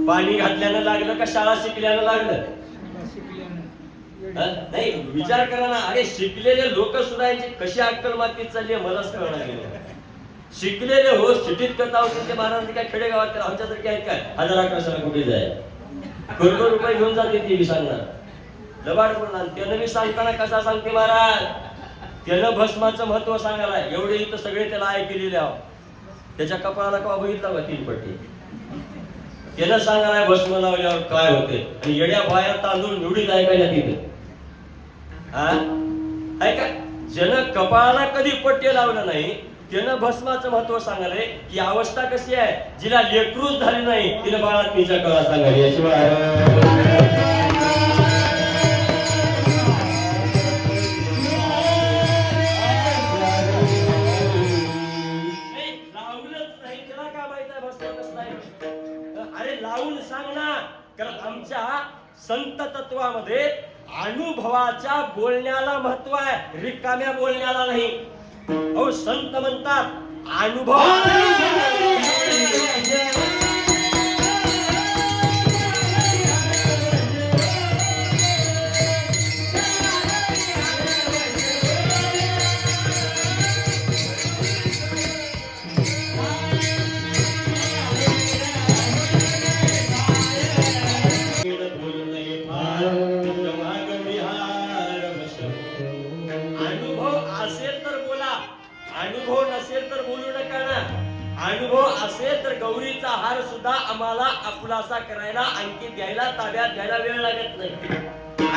पाणी घातल्यानं लागलं का शाळा शिकल्यानं लागलं? नाही, विचार करा ना. अरे शिकलेले लोक सुद्धा यांची कशी अक्कल मातीत चालली आहे मलाच कळणार गेलं. शिकलेले हो, सिटीत कथा होते ते महाराज काय खेडेगावात आमच्यासारखे आहेत काय? 1000-1100 कुठे जाय, करोडो रुपये घेऊन जाते ती सांगणार. लबाड बोलणार. त्यानं मी सांगताना कसा सांगते महाराज, त्यानं भस्माचं महत्व सांगायला एवढे इथं सगळे त्याला ऐकलेले आहो. त्याच्या कपाळाला का बघितला का 3 पट्टी? त्यानं सांगायला भस्म लावल्यावर काय होते, आणि येड्या बाहेर तांदूळ निवडीत ऐकायला तिथे ऐका. ज्यानं कपाळाला कधी पट्टे लावलं नाही त्यानं भस्माचं महत्व सांगाले की अवस्था कशी आहे, जिला लेकरूच झाली नाही तिला बाळात्मीच्या कळा सांगाली. याशिवाय अरे लावून सांग ना. कारण आमच्या संत तत्वामध्ये अनुभवाच्या बोलण्याला महत्व आहे, रिकाम्या बोलण्याला नाही. अहो संत म्हणतात अनुभव. अनुभव नसेल तर बोलू नका ना. अनुभव असेल तर गौरीचा हार सुद्धा आम्हाला आपलासा करायला, आणखी द्यायला, ताब्यात घ्यायला वेळ लागत नाही.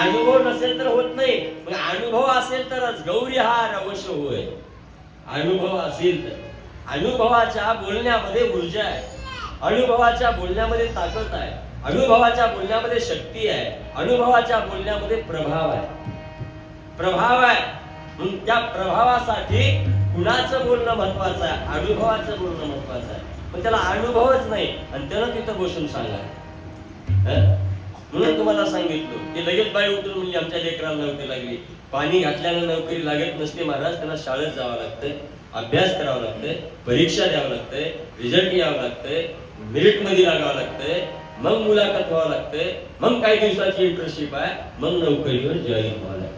अनुभव नसेल तर होत नाही, पण अनुभव असेल तरच गौरी हार अवश्य होय. अनुभव असेल तर. अनुभवाच्या बोलण्यामध्ये ऊर्जा आहे, अनुभवाच्या बोलण्यामध्ये ताकद आहे, अनुभवाच्या बोलण्यामध्ये शक्ती आहे, अनुभवाच्या बोलण्यामध्ये प्रभाव आहे. प्रभाव आहे म्हणून त्या प्रभावासाठी कुणाचं बोलणं महत्वाचं आहे, अनुभवाचं बोलणं महत्वाचं आहे. पण त्याला अनुभवच नाही आणि त्यानं तिथं बसून सांगा. म्हणून तुम्हाला सांगितलं की लगेच बाई उठून म्हणजे आमच्या लेकराला नोकरी लागली. पाणी घातल्यानं नोकरी लागत नसते महाराज. त्याला शाळेत जावं लागतंय, अभ्यास करावा लागतंय, परीक्षा द्यावं लागतंय, रिझल्ट यावं लागतंय, मेरिट मध्ये लागावं लागतंय, मग मुलाखत व्हावं लागतंय, मग काही दिवसाची इंटर्नशिप आहे, मग नोकरीवर जॉईन व्हावं लागतं.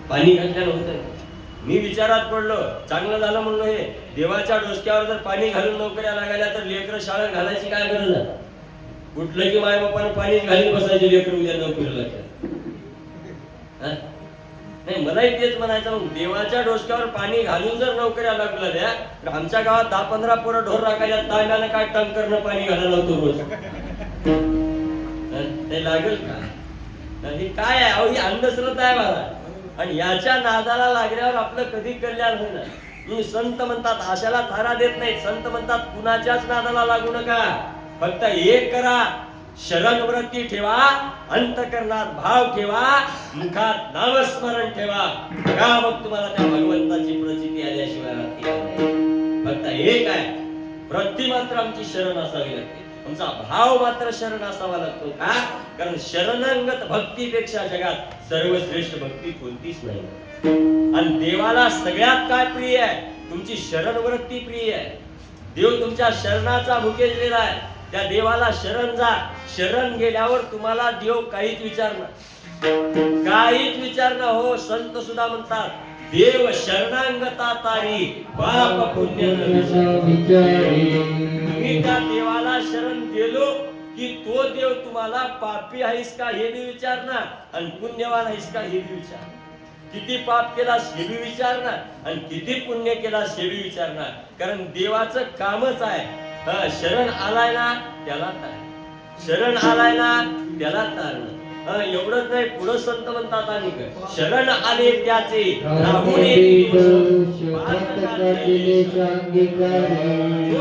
पाणी घातल्यानं होतंय. मी विचारात पडलो, चांगलं झालं म्हणलो. हे देवाच्या डोसक्यावर जर पाणी घालून नोकऱ्या लागायला तर लेकरं शाळेत घालायची काय गरज आहे? कुठलं की माय बापाने पाणी घालून बसायची लेकरं उद्या नोकरीला लागतात. नाही, मलाही तेच म्हणायचं. मग देवाच्या डोसक्यावर पाणी घालून जर नोकऱ्या लागल्या तर आमच्या गावात 10-15 पोरं ढोर राखायला तांब्यानं काय टँकरनं पाणी घालायला होतो रोज. ते लागेल का? हे काय आहे? अहो ही अंधश्रद्धा आहे मला. आणि याच्या नादाला लागल्यावर आपलं कधी कल्याण होईल. संत म्हणतात आशाला थारा देत नाहीत. संत म्हणतात कुणाच्याच नादाला लागू नका, फक्त एक करा, शरण वृत्ती ठेवा, अंतकरणात भाव ठेवा, मुखात नामस्मरण ठेवा. बघा मग तुम्हाला त्या भगवंताची प्रचिती आल्याशिवाय फक्त एक आहे, वृत्ती मात्र आमची शरण असावी लागते, आमचा भाव मात्र शरण असावा लागतो. का? कारण शरणांगत भक्तीपेक्षा जगात सर्वश्रेष्ठ भक्ती कोणतीच नाही. आणि देवाला सगळ्यात काय प्रिय आहे? तुमची शरण वृत्ती प्रिय आहे. देव तुमच्या शरणाचा भुकेजलेला आहे. त्या देवाला शरण जा. शरण गेल्यावर तुम्हाला देव काहीच विचारणार, काहीच विचारणार. हो संत सुद्धा म्हणतात देव शरणांगता तारी पाप पुण्य विचारी. तुम्ही त्या देवाला शरण गेलो की तो देव तुम्हाला पापी आहेस का हे बी विचारणार आणि पुण्यवान आहेस का हे बी विचारणार. किती पाप केलास हे बी विचारणार आणि किती पुण्य केलास हे बी विचारणार. कारण देवाचं कामच आहे शरण आलाय ना त्याला काय. शरण आलाय ना त्याला तारणं. एवढंच नाही, पुढं संत म्हणतात आणि काय, शरण आले त्याचे राहुणे दिवस, जो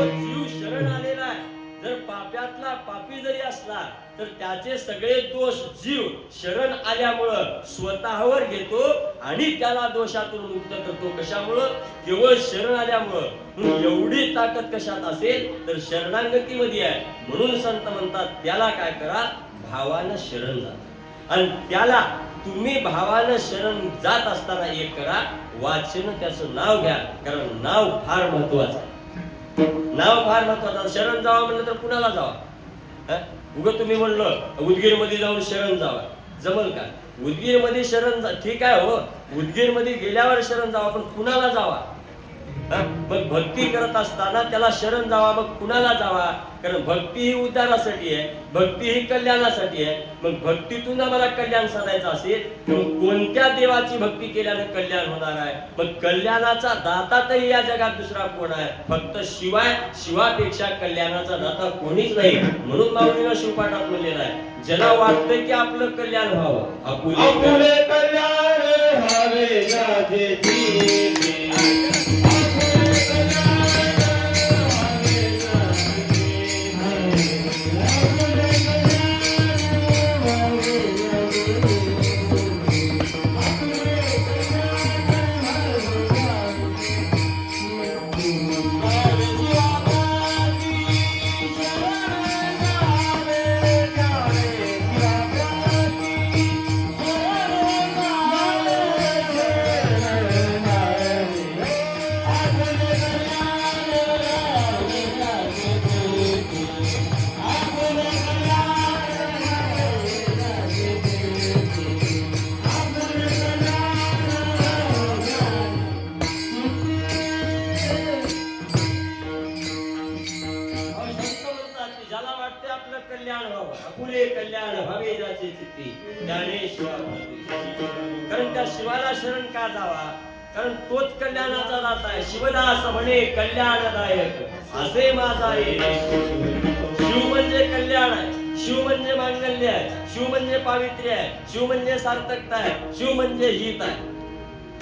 जीव शरण आलेला आहे, जर पाप्यातला पापी जरी असला तर त्याचे सगळे दोष जीव शरण आल्यामुळं स्वतःवर घेतो आणि त्याला दोषातून मुक्त करतो. कशामुळं? केवळ शरण आल्यामुळं. म्हणून एवढी ताकद कशात असेल तर शरणागतीमध्ये आहे. म्हणून संत म्हणतात त्याला काय करा, भावानं शरण जा. आणि त्याला तुम्ही भावानं शरण जात असताना एक करा, वाचन त्याचं नाव घ्या, कारण नाव फार महत्वाचं आहे. नाव फार महत्वाचं. शरण जावा म्हणलं तर कुणाला जावा? उगं तुम्ही म्हणलं उदगीर मध्ये जाऊन शरण जावा, जमल का? उदगीर मध्ये शरण जा ठीक आहे हो, उदगीर मध्ये गेल्यावर शरण जावा, पण कुणाला जावा? मग भक्ती करत असताना त्याला शरण जावा, मग कुणाला जावा? कारण भक्ती ही उद्धारासाठी आहे, भक्ती ही कल्याणासाठी आहे. मग भक्तीतून आम्हाला कल्याण साधायचं असेल तर कोणत्या देवाची भक्ती केल्यानं कल्याण होणार आहे? मग कल्याणाचा दाता तरी या जगात दुसरा कोण आहे? फक्त शिवापेक्षा कल्याणाचा दाता कोणीच नाही. म्हणून माऊलीनं शिवपाठात म्हणलेलं आहे, ज्याला वाटतंय की आपलं कल्याण व्हावं, आपुले कल्याण व्हावे राजेची. कल्याण व्हावे ज्याचे चित्ती ज्ञानेश्वर. कारण त्या शिवाला शरण का जावा? कारण तोच कल्याणाचा दाता आहे. शिवदास म्हणे कल्याणदायक असे माझा शिव म्हणजे कल्याण आहे, शिव म्हणजे मांगल्य आहे, शिव म्हणजे पावित्र्य आहे, शिव म्हणजे सार्थकता आहे, शिव म्हणजे हित आहे.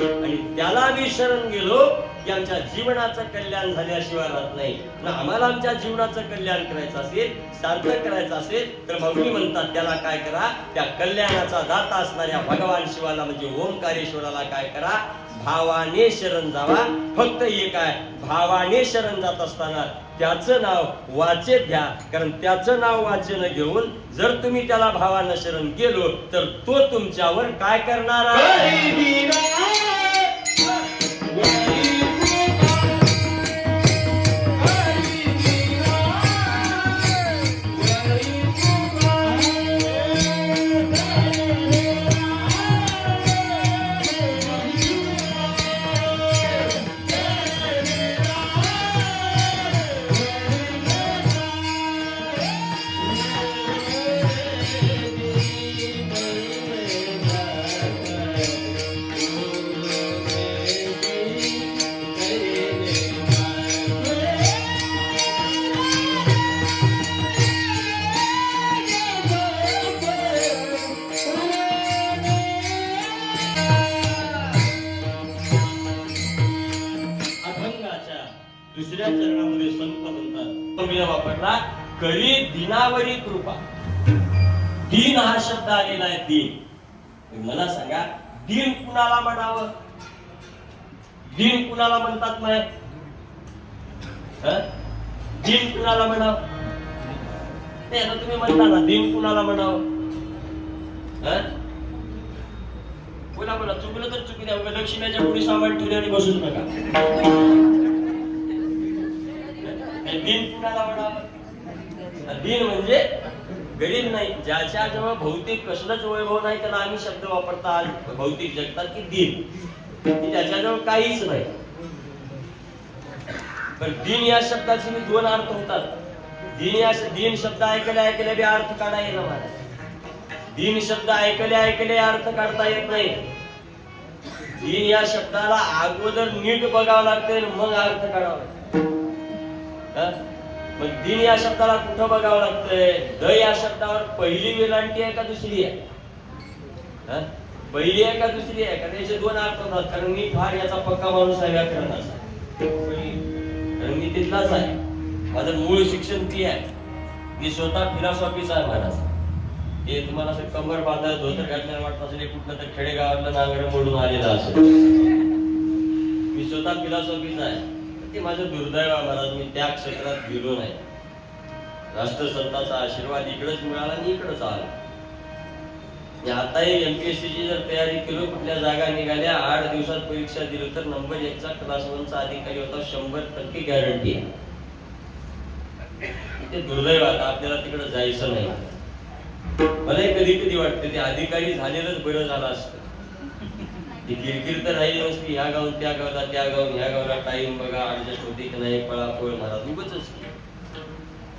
आणि त्याला मी शरण गेलो की आमच्या जीवनाचं कल्याण झाल्याशिवाय राहत नाही. आम्हाला आमच्या जीवनाचं कल्याण करायचं असेल, सार्थक करायचं असेल तर माऊली म्हणतात त्याला काय करा, त्या कल्याणाचा दाता असणाऱ्या भगवान शिवाला म्हणजे ओंकारेश्वराला काय करा, भावाने शरण जावा. फक्त एक आहे, भावाने शरण जात असताना त्याचं नाव वाचेत घ्या. कारण त्याचं नाव वाचन घेऊन जर तुम्ही त्याला भावानं शरण गेलो तर तो तुमच्यावर काय करणार आहे? दुसऱ्या चरणामध्ये संत म्हणतात वापरला, करी दिनावरी कृपा. दीन हा शब्द आलेला आहे. दीन, मला सांगा दीन कुणाला म्हणावं? दीन कुणाला म्हणतात नाही? दीन कुणाला म्हणावं? ते आता तुम्ही म्हणता ना, दीन कुणाला म्हणावं? बोला बोला, चुकलं तर चुकी द्या. दक्षिणाच्या पुढे सामान ठेवले आणि बसूच नका. दीन कुणाला म्हणावं? दीन म्हणजे गरीब नाही, ज्याच्या जवळ भौतिक कसलंच वैभव नाही त्याला आम्ही शब्द वापरता आज भौतिक जगतात की दीन, त्याच्याजवळ काहीच नाही. पण दीन या शब्दाचे मी दोन अर्थ होतात. दीन शब्द ऐकले बी अर्थ काढा येईल मला. दीन शब्द ऐकले अर्थ काढता येत नाही. दीन या शब्दाला अगोदर नीट बघावं लागतं मग अर्थ काढावा. मग दिन या शब्दाला कुठं बघावं लागतंय? द या शब्दावर पहिली वेलांटी आहे का दुसरी आहे? पहिली आहे का दुसरी आहे? कारण याचे दोन अर्थ होतात. कारण मी फार याचा पक्का माणूस आहे व्याकरणाचा, कारण मी तिथलाच आहे. माझं मूळ शिक्षण ती आहे. मी स्वतः फिलॉसॉफीचा आहे महाराज. हे तुम्हाला असं कंबर बांधत धोतर घातल्याला वाटत असेल कुठलं तर खेडेगावातलं नांगर मोडून आलेलं असेल. मी स्वतः फिलॉसॉफीचा आहे. ते माझं दुर्दैव आहे महाराज, मी त्या क्षेत्रात गेलो नाही. राष्ट्रसंताचा आशीर्वाद इकडेच मिळाला आणि इकडेच आला. आताही MPSC ची जर तयारी केलो, कुठल्या जागा निघाल्या, 8 दिवसात परीक्षा दिली तर नंबर 1 चा क्लास 1 चा अधिकारी होता, 100% गॅरंटी आहे. ते दुर्दैव आता आपल्याला तिकडे जायचं नाही. मला कधी कधी वाटतं ते अधिकारी झालेलंच बरं झालं असतं. ती किरकिर तर राहिली नसती, ह्या गावून त्या गावला, त्या गावून ह्या गावला, टाइम बघा, ऍडजस्ट होते की नाही, पळापळ महाराज उगच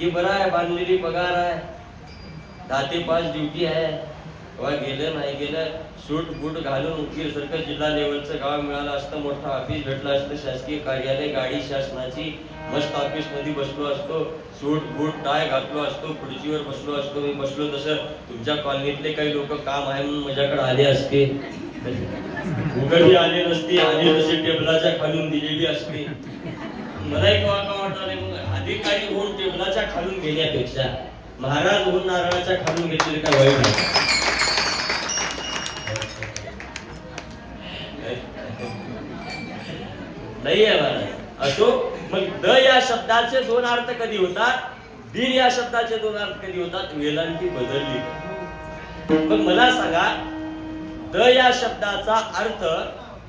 ती बरं आहे. बांधलेली पगार आहे, 10 ते 5 ड्युटी आहे. गेलं नाही गेलं, सूट बूट घालून उकील सारखं जिल्हा लेवलचं गाव मिळालं असतं, मोठं ऑफिस भेटलं असतं, शासकीय कार्यालय, गाडी शासनाची, मस्त ऑफिस मध्ये बसलो असतो, सूट बूट टाय घातलो असतो, खुर्चीवर बसलो असतो. मी बसलो तसं तुमच्या कॉलनीतले काही लोक काम आहे म्हणून माझ्याकडे आले असते, उघडी आले नसते, आले तसे टेबलाच्या खालून दिलेली असते. मला एक वाटलं मग अधिकारी होऊन टेबलाच्या खालून घेण्यापेक्षा महाराज होऊन नारळाच्या खालून घेतलेले काय वाईट नाही. नाही आहे महाराज. असो, मग द या शब्दाचे दोन अर्थ कधी होतात? दिन या शब्दाचे दोन अर्थ कधी होतात? वेलांटी बदलली. मग मला सांगा, द या शब्दाचा अर्थ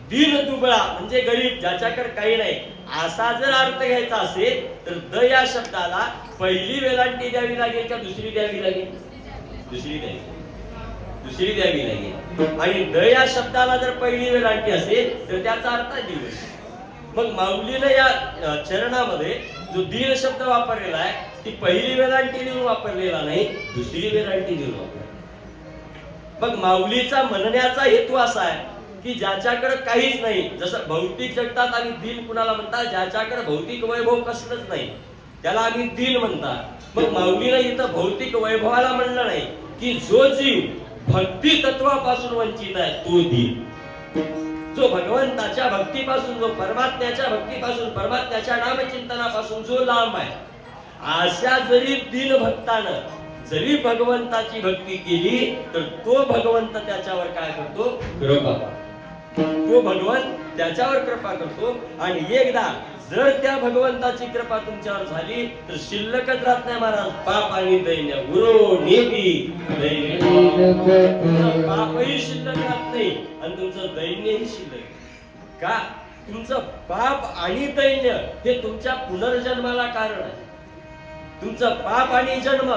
दिन दुबळा म्हणजे गरीब, ज्याच्याकडे काही नाही, असा जर अर्थ घ्यायचा असेल तर द या शब्दाला पहिली वेलांटी द्यावी लागेल का दुसरी द्यावी लागेल? दुसरी द्यावी, दुसरी द्यावी लागेल. आणि द या शब्दाला जर पहिली वेलांटी असेल तर त्याचा अर्थ दिवस. मग माऊलीने या चरणामध्ये जो दिन शब्द वापरलेला आहे ती पहिली वेलांटी देऊन वापरलेला नाही, दुसरी वेलांटी देऊन वापरलेला. मग माऊलीचा म्हणण्याचा हेतू असा आहे की ज्याच्याकडे काहीच नाही, जसं भौतिक जगतात आम्ही दिन कुणाला म्हणतात, ज्याच्याकडे भौतिक वैभव कसलंच नाही त्याला आम्ही दिन म्हणतात. मग माऊलीने इथं भौतिक वैभवाला म्हणलं नाही की जो जीव भक्ती तत्वापासून वंचित आहे तो दिन. जो भगवंताच्या भक्तीपासून, जो परमात्म्याच्या भक्तीपासून, परमात्म्याच्या नामचिंतनापासून जो लांब आहे, अशा जरी दिन भक्तानं जरी भगवंताची भक्ती केली तर तो भगवंत त्याच्यावर काय करतो? कृपा. तो भगवंत त्याच्यावर कृपा करतो. आणि एकदा जर त्या भगवंताची कृपा तुमच्यावर झाली तर शिल्लकच राहत नाही महाराज. पाप आणि दैन्य उरो नेती दैन्य, पापही शिल्लक राहत नाही आणि तुमचं दैन्यही शिल्लक. का? तुमचं पाप आणि दैन्य हे तुमच्या पुनर्जन्माला कारण आहे. तुमचं पाप आणि जन्म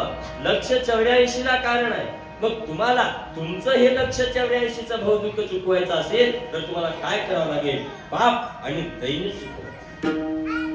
लक्ष 84 ला कारण आहे. मग तुम्हाला तुमचं हे लक्ष 84 भौतिक चुकवायचं असेल तर तुम्हाला काय करावं लागेल? पाप आणि दैन्य चुकवायचं.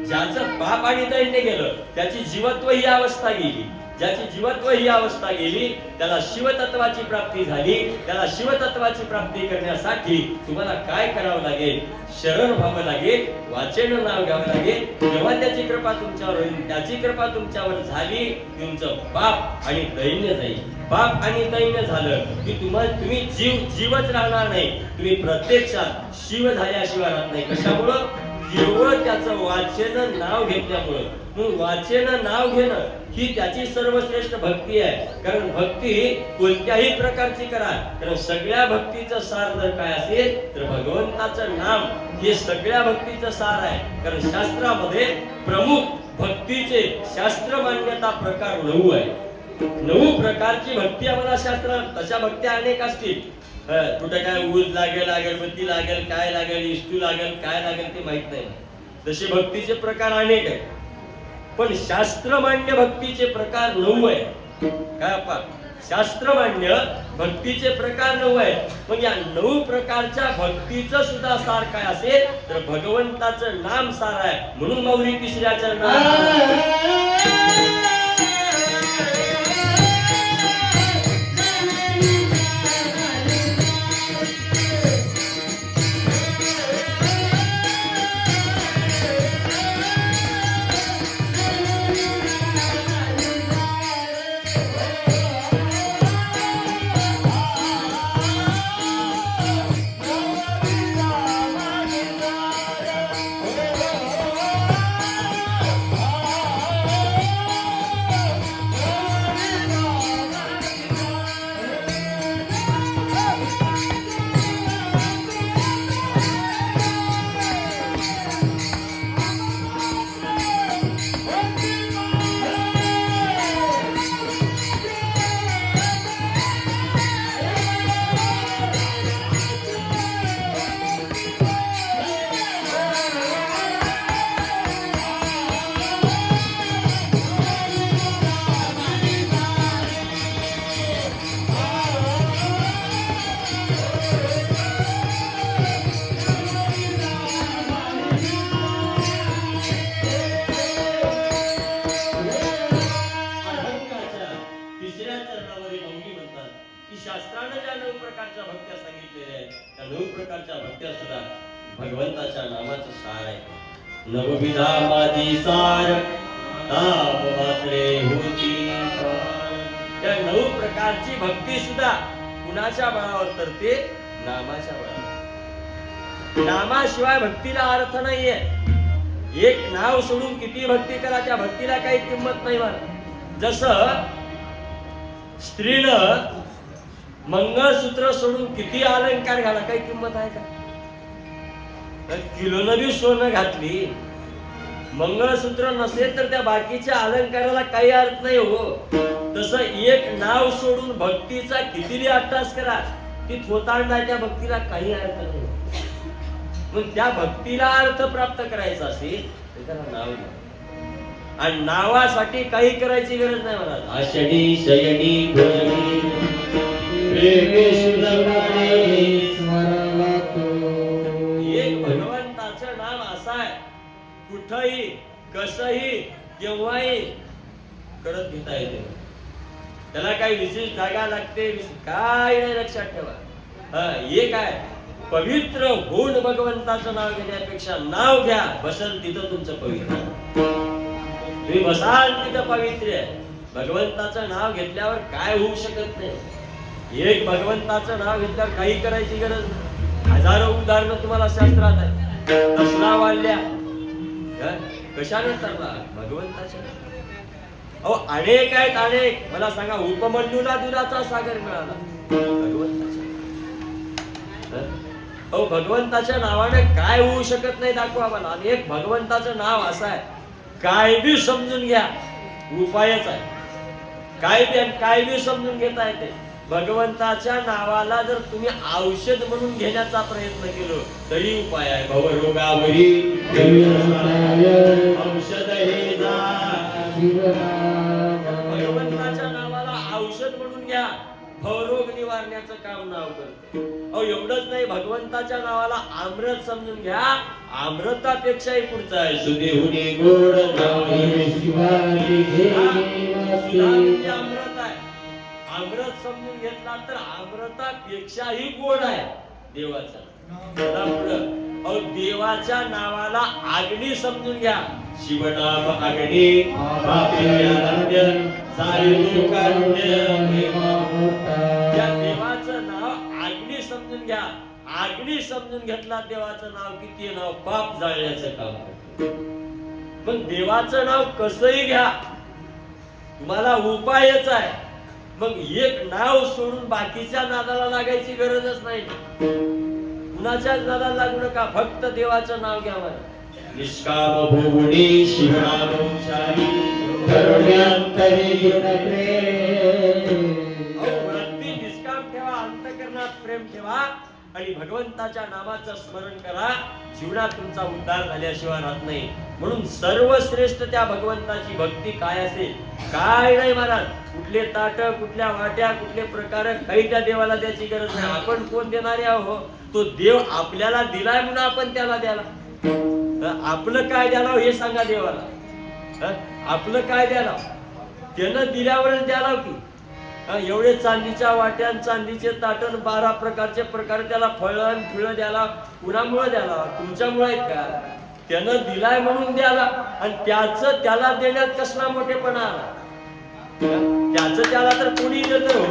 ज्याचं पाप आणि दैन्य गेलं त्याची जीवत्व ही अवस्था गेली. ज्याची जीवत्व ही अवस्था गेली त्याला शिवतत्वाची प्राप्ती झाली. त्याला शिवतत्वाची प्राप्ती करण्यासाठी तुम्हाला काय करावं लागेल? शरण व्हावं लागेल, वाचेन नाव घ्यावं लागेल. जेव्हा त्याची कृपा तुमच्यावर होईल, त्याची कृपा तुमच्यावर झाली, तुमचं पाप आणि दैन्य जाईल. पाप आणि दैन्य झालं की तुम्ही जीवच राहणार नाही, तुम्ही प्रत्यक्षात शिव झाल्याशिवाय राहत नाही. कशामुळं? केवळ त्याचं वाचेन नाव घेतल्यामुळं. म्हणून वाचेन नाव घेणं ही त्याची सर्वश्रेष्ठ भक्ती आहे. कारण भक्ती कोणत्याही प्रकारची करा, कारण सगळ्या भक्तीचं सार जर काय असेल तर भगवंताचं नाम हे सगळ्या भक्तीचं सार आहे. कारण शास्त्रामध्ये प्रमुख भक्तीचे शास्त्र मान्यता प्रकार 9 आहे. 9 प्रकारची भक्ती आम्हाला शास्त्रात, तशा भक्त्या अनेक असतील. कुठे काय ऊज लागेल, अगरबत्ती लागेल, काय लागेल, इष्टू लागेल, काय लागेल ते माहित नाही. तसे भक्तीचे प्रकार अनेक आहेत. पण शास्त्रमान्य भक्तीचे प्रकार 9 आहे. काय आपण शास्त्रमान्य भक्तीचे प्रकार 9 आहेत. मग या 9 प्रकारच्या भक्तीचं सुद्धा सार काय असेल तर भगवंताचं नाम सार आहे. म्हणून माऊली तिसऱ्या चरणात शास्त्रामध्ये मौली म्हणतात की शास्त्राने ज्या 9 प्रकारच्या भक्त्या सांगितलेल्या आहेत त्या 9 प्रकारच्या भक्त्या सुद्धा भगवंताच्या नामाचं सार आहे. नवविधा माझी सार ताप मात्रे होती पार. त्या 9 प्रकारची भक्ती सुद्धा कुणाच्या बळावर तरते? नामाच्या बळावर. नामाशिवाय भक्तीला अर्थ नाहीये. एक नाव सोडून किती भक्ती करा त्या भक्तीला काही किंमत नाही मला. जसं स्त्रीनं मंगळसूत्र सोडून किती अलंकार घाला काही किंमत आहे का? किलोनं बी सोनं घातली मंगळसूत्र नसेल तर त्या बाकीच्या अलंकाराला काही अर्थ नाही हो. तसं एक नाव सोडून भक्तीचा कितीही अट्टास करा ती थोतांड आहे त्या भक्तीला काही अर्थ नाही. मग त्या भक्तीला अर्थ प्राप्त करायचा असेल तर त्याला नाव घ्या. आणि नावासाठी काही करायची गरज नाही मला. आषाढी शयनी भोजनी एक भगवंताचं नाम असं आहे कुठही कसही केव्हाही करत घेता येते. त्याला काही विशेष जागा लागते काय नाही लक्षात ठेवा. एक आहे पवित्र होऊन भगवंताचं नाव घेण्यापेक्षा नाव घ्या बसल तिथं तुमचं पवित्र. तुम्ही बसाल तिथं पवित्र आहे. भगवंताचं नाव घेतल्यावर काय होऊ शकत नाही. एक भगवंताचं नाव घेतल्यावर काही करायची गरज नाही. हजारो उदाहरणं तुम्हाला शास्त्रात आहे. तसला वाढल्या कशाने ठरला? भगवंताच्या. अहो अनेक आहेत अनेक. मला सांगा उपमन्यूला दुधाचा सागर मिळाला भगवंताच्या. अहो भगवंताच्या नावाने काय होऊ शकत नाही दाखवा मला. आणि एक भगवंताचं नाव असं आहे काय बी समजून घ्या उपायच आहे. काय बी समजून घेता येते. भगवंताच्या नावाला जर तुम्ही औषध म्हणून घेण्याचा प्रयत्न केलो तरी उपाय आहे. भवरोगावरी औषध हे जा. भगवंताच्या नावाला औषध म्हणून घ्या. भवरोग निवारण्याचं काम नाव करते. अहो एवढंच नाही भगवंताच्या नावाला अमृत समजून घ्या. अमृतापेक्षाही पुढचं आहे सुदेहुनी गोड नाव अमृत आहे. अमृत समजून घेतला तर अमृतापेक्षाही गोड आहे देवाचं. अहो देवाच्या नावाला अग्नी समजून घ्या. शिवनाम अग्नी त्या देवाचं नाव अग्नी समजून घ्या. अग्नी समजून घेतला देवाचं नाव किती नाव पाप जाळण्याचं काम करते. पण देवाचं नाव कसंही घ्या तुम्हाला उपायच आहे. मग एक नाव सोडून बाकीच्या नादाला लागायची गरजच नाही. कुणाच्याच नादाला लागू नका. फक्त देवाचं नाव घ्या मला. निष्काम भोगुणी शिवनामोचारी करुण्यांतरी वृत्ती निष्काम ठेवा. अंतःकरणात प्रेम ठेवा आणि भगवंताच्या नामाचं स्मरण करा. जीवनात तुमचा उद्धार झाल्याशिवाय राहत नाही. म्हणून सर्वश्रेष्ठ त्या भगवंताची भक्ती काय असेल काय नाही महाराज. कुठले ताट कुठल्या वाट्या कुठले प्रकार काही त्या देवाला द्यायची गरज नाही. आपण कोण देणारे आहो? तो देव आपल्याला दिलाय म्हणून आपण त्याला द्याला. आपलं काय द्याला हे सांगा देवाला. आपलं काय द्याला त्यानं दिल्यावरच द्याला की. एवढे चांदीच्या वाट्या चांदीचे ताटण 12 प्रकारचे प्रकार त्याला फळण फिळं द्याला कुणामुळे द्याला? तुमच्यामुळे आहेत का? त्यानं दिलाय म्हणून द्याला. आणि त्याला देण्यात कसला मोठेपणा आला? त्याचं त्याला तर कोणी देत हो.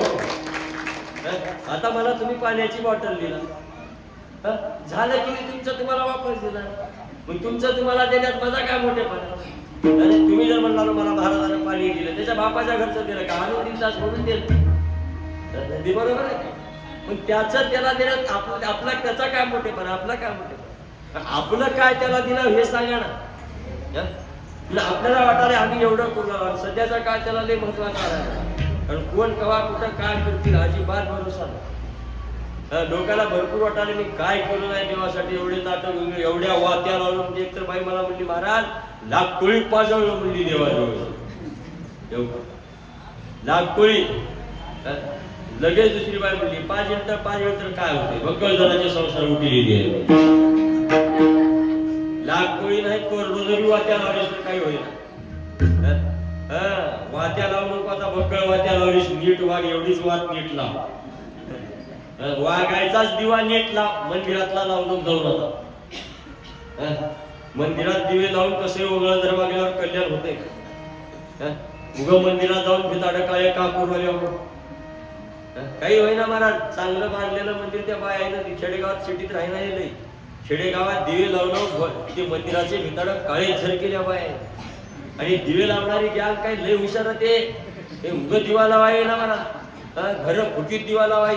आता मला तुम्ही पाण्याची बॉटल दिला झालं की मी तुमचं तुम्हाला वापस दिला. मग तुमचं तुम्हाला देण्यात माझा काय मोठेपणा? आणि तुम्ही जर म्हणला मला महाराजांना पाणी दिलं त्याच्या बापाच्या घरचं दिलं का आणून 3 तास म्हणून दिलं बरोबर आहे. मग त्याचं त्याला देण्यात आपला त्याचा काय मोठेपणा? आपला काय मोठेपणा? आपलं काय त्याला दिलं हे सांगा ना. आपल्याला वाटायला आम्ही एवढं करू. सध्याचा काळ त्याला लय महत्वाचा आहे. कारण कोण कवा कुठं काय करतील अजिबात भरोसा नाही. लोकांना भरपूर वाटायला मी काय करू नाही देवासाठी. एवढे ताट एवढ्या वात्या लावून एक तर बाई मला म्हणली महाराज लाख कोळी पाजवलं म्हणली देवाजवळ. लाख कोळी लगेच दुसरी बाई म्हणली 5 वेळ तर काय होते बक्कळ जणांचे संसार उठलेली लाख कोळी नाही करोडो जरी वाट्या लावले तर काही होईल. वात्या लावू नको, आता बक्कळ वात्या लावलीस, नीट वाग, एवढीच वाट नीट लाव. वागायचाच दिवा नीट लाव, मंदिरातला लावून जाऊ नका. मंदिरात दिवे लावून कसे ओघळ जर वागल्यावर कल्याण होते. उग मंदिरात जाऊन भिताड काय का करू काही होईना महाराज. चांगलं बांधलेलं मंदिर त्या बाया खेडेगावात सिटीत राहिना येईल. खेडेगावात दिवे लावणं ते मंदिराचे भिताड काळे झर केल्या बाय. आणि दिवे लावणारी गॅंग काय लय हुशार ते उग दिवा लावाय ना महाराज. घर फुटीत दिवा लावाय.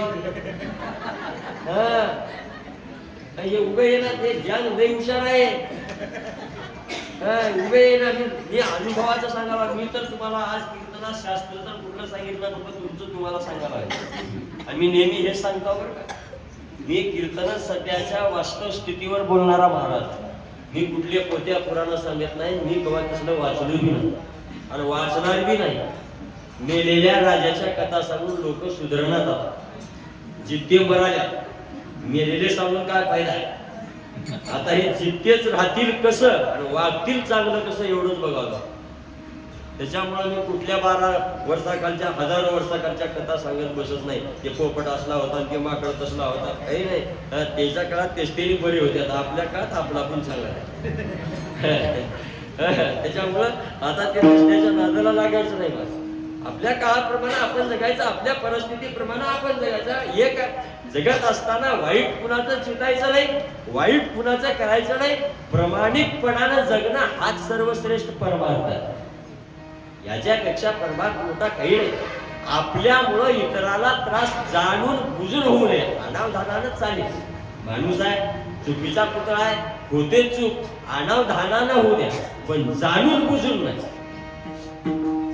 हे उभे ये ना ते गॅंग लय हुशार आहे. उभे ये ना. मी अनुभवाचं सांगावा. मी तर तुम्हाला आज कीर्तना शास्त्र तर कुठलं सांगितलं नव्हतं, तुमचं तुम्हाला सांगावं आहे. आणि मी नेहमी हेच सांगतो बरं का, मी कीर्तन सध्याच्या वास्तव स्थितीवर बोलणारा महाराज. मी कुठल्या पोत्या पुराण सांगत नाही. मी केव्हा तसलं वाचलो बी नाही आणि वाचणार बी नाही. मेलेल्या राजाच्या कथा सांगून लोक सुधारणार जातात. जित्ते मराल्या मेलेले सांगून काय फायदा आहे. आता हे जित्तेच राहतील कसं आणि वागतील चांगलं कसं एवढंच बघावं. त्याच्यामुळे मी कुठल्या 12 वर्षाखालच्या 1000 वर्षाखालच्या कथा सांगत बसत नाही. ते पोपट असला होता आणि ते माकड तसला होता काही नाही. त्याच्या काळात तेच बरे होते. आता आपल्या काळात आपला पण चांगला आहे. त्याच्यामुळं आता ते रस्त्याच्या नादाला लागायचं नाही. बस आपल्या काळाप्रमाणे आपण जगायचं, आपल्या परिस्थितीप्रमाणे आपण जगायचं. एक जगत असताना वाईट कुणाचं चितायचं नाही, वाईट कुणाचं करायचं नाही. प्रामाणिकपणानं जगणं हाच सर्वश्रेष्ठ परमार्थ आहे. याच्यापेक्षा परमार्थ मोठा काही नाही. आपल्यामुळं इतराला त्रास जाणून बुजून होऊ नये. अनावधानानं चालेल. माणूस आहे, चुकीचा पुतळा आहे, होते चूक, अनावधानानं होऊ द्या, पण जाणून बुजून नाही.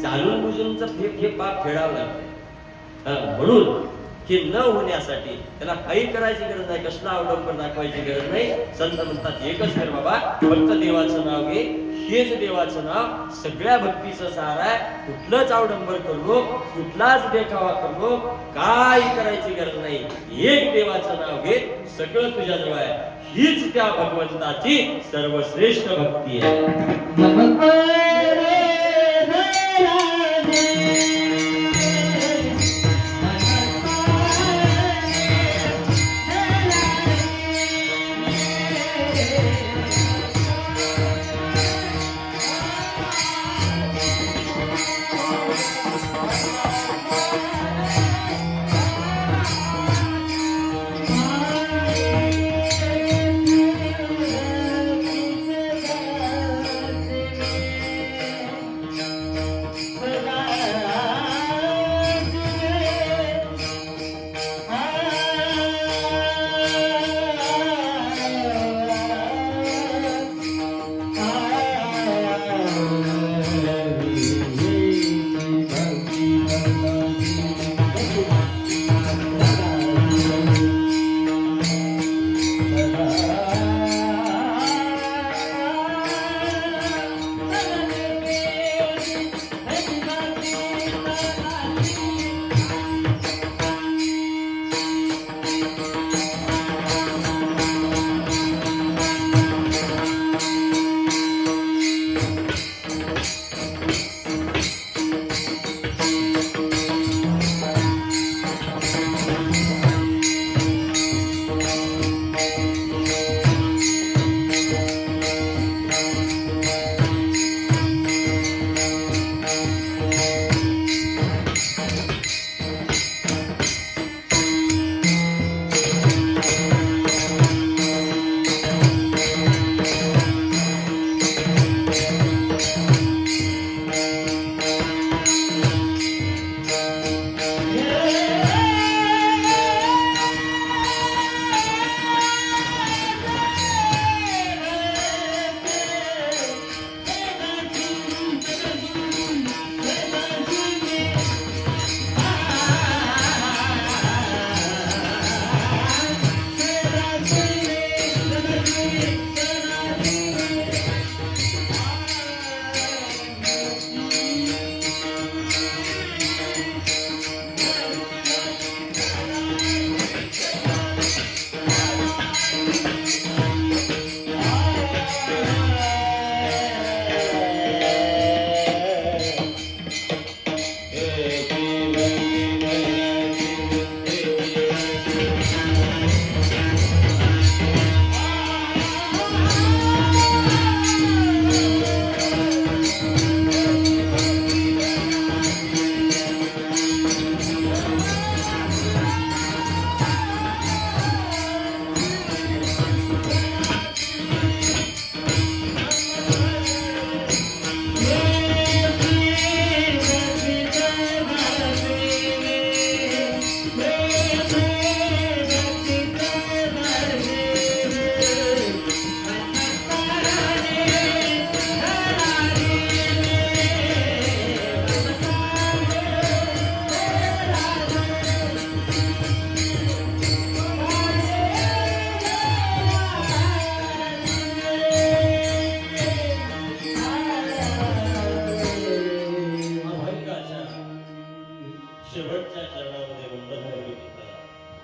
जाणून बुजूनच हे पाप फेडावं लागतं. म्हणून हे न होण्यासाठी त्याला काही करायची गरज नाही, कसला अवलंबन दाखवायची गरज नाही. संत म्हणतात एकच कर बाबा, फक्त देवाचं नाव घे. हेच देवाचं नाव सगळ्या भक्तीचं सार आहे. कुठलंच अवडंबर करू, कुठलाच देखावा करू, काय करायची गरज नाही. एक देवाचं नाव घे, सगळं तुझ्या जवळ आहे. हीच त्या भगवंताची सर्वश्रेष्ठ भक्ती आहे.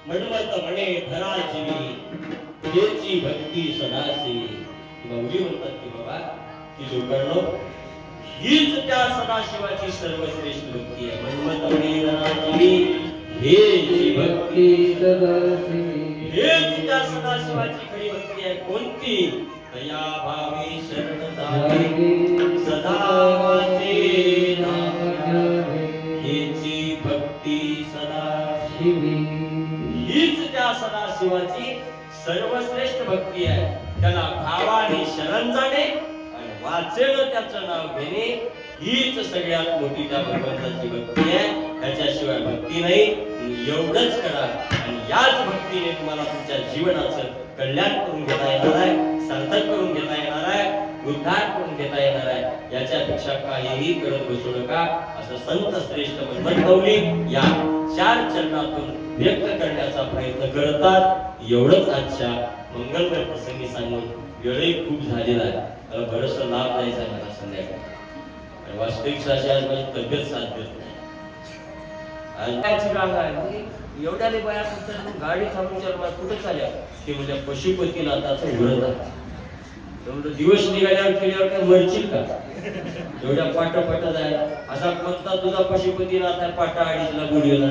म्हणमत म्हणे धरा जीवी तुझेची भक्ती सदाशिवी. मुली म्हणतात की बाबा की लोकांनो हीच त्या सदाशिवाची सर्वश्रेष्ठ भक्ती आहे. म्हणमत म्हणे धरा जीवी हेची भक्ती सदाशिवी. हेच त्या सदाशिवाची खरी भक्ती आहे. कोणती? दया भावी शरण जावी सदा वाचे नाम घ्यावे हेची भक्ती सदाशिवी. हीच त्या सदाशिवाची सर्वश्रेष्ठ भक्ती आहे. त्याला भावाने शरण जाणे आणि वाचेल त्याचं नाव घेणे हीच सगळ्यात मोठी त्या भगवंताची भक्ती आहे. त्याच्याशिवाय भक्ती नाही. एवढंच करा आणि याच भक्तीने तुम्हाला तुमच्या जीवनाचं कल्याण करून घेता येणार आहे, सार्थक करून घेता येणार आहे, उद्धार करून घेता येणार आहे. याच्यापेक्षा काहीही करत बसू नका असं संत श्रेष्ठ मनमंतवली या 4 चरणातून व्यक्त करण्याचा प्रयत्न करतात. एवढंच आजच्या मंगलमय प्रसंगी सांगून वेळही खूप झालेला आहे. मला बरंचसं लाभ द्यायचा आहे मला संध्याकाळी. वास्तविक साशी आज माझी तब्येत साथ देत नाही. एवढ्याले बाया गाडी थांबून कुठे चालल्या ते म्हणजे पशुपतीनाथाचं व्रत आहे. दिवस निघाल्यावर केल्यावर काय मरशील का? एवढ्या पाठ जायला असा कोणता तुझा पशुपतीनाथ आहे पाटा अडीचला बुडीला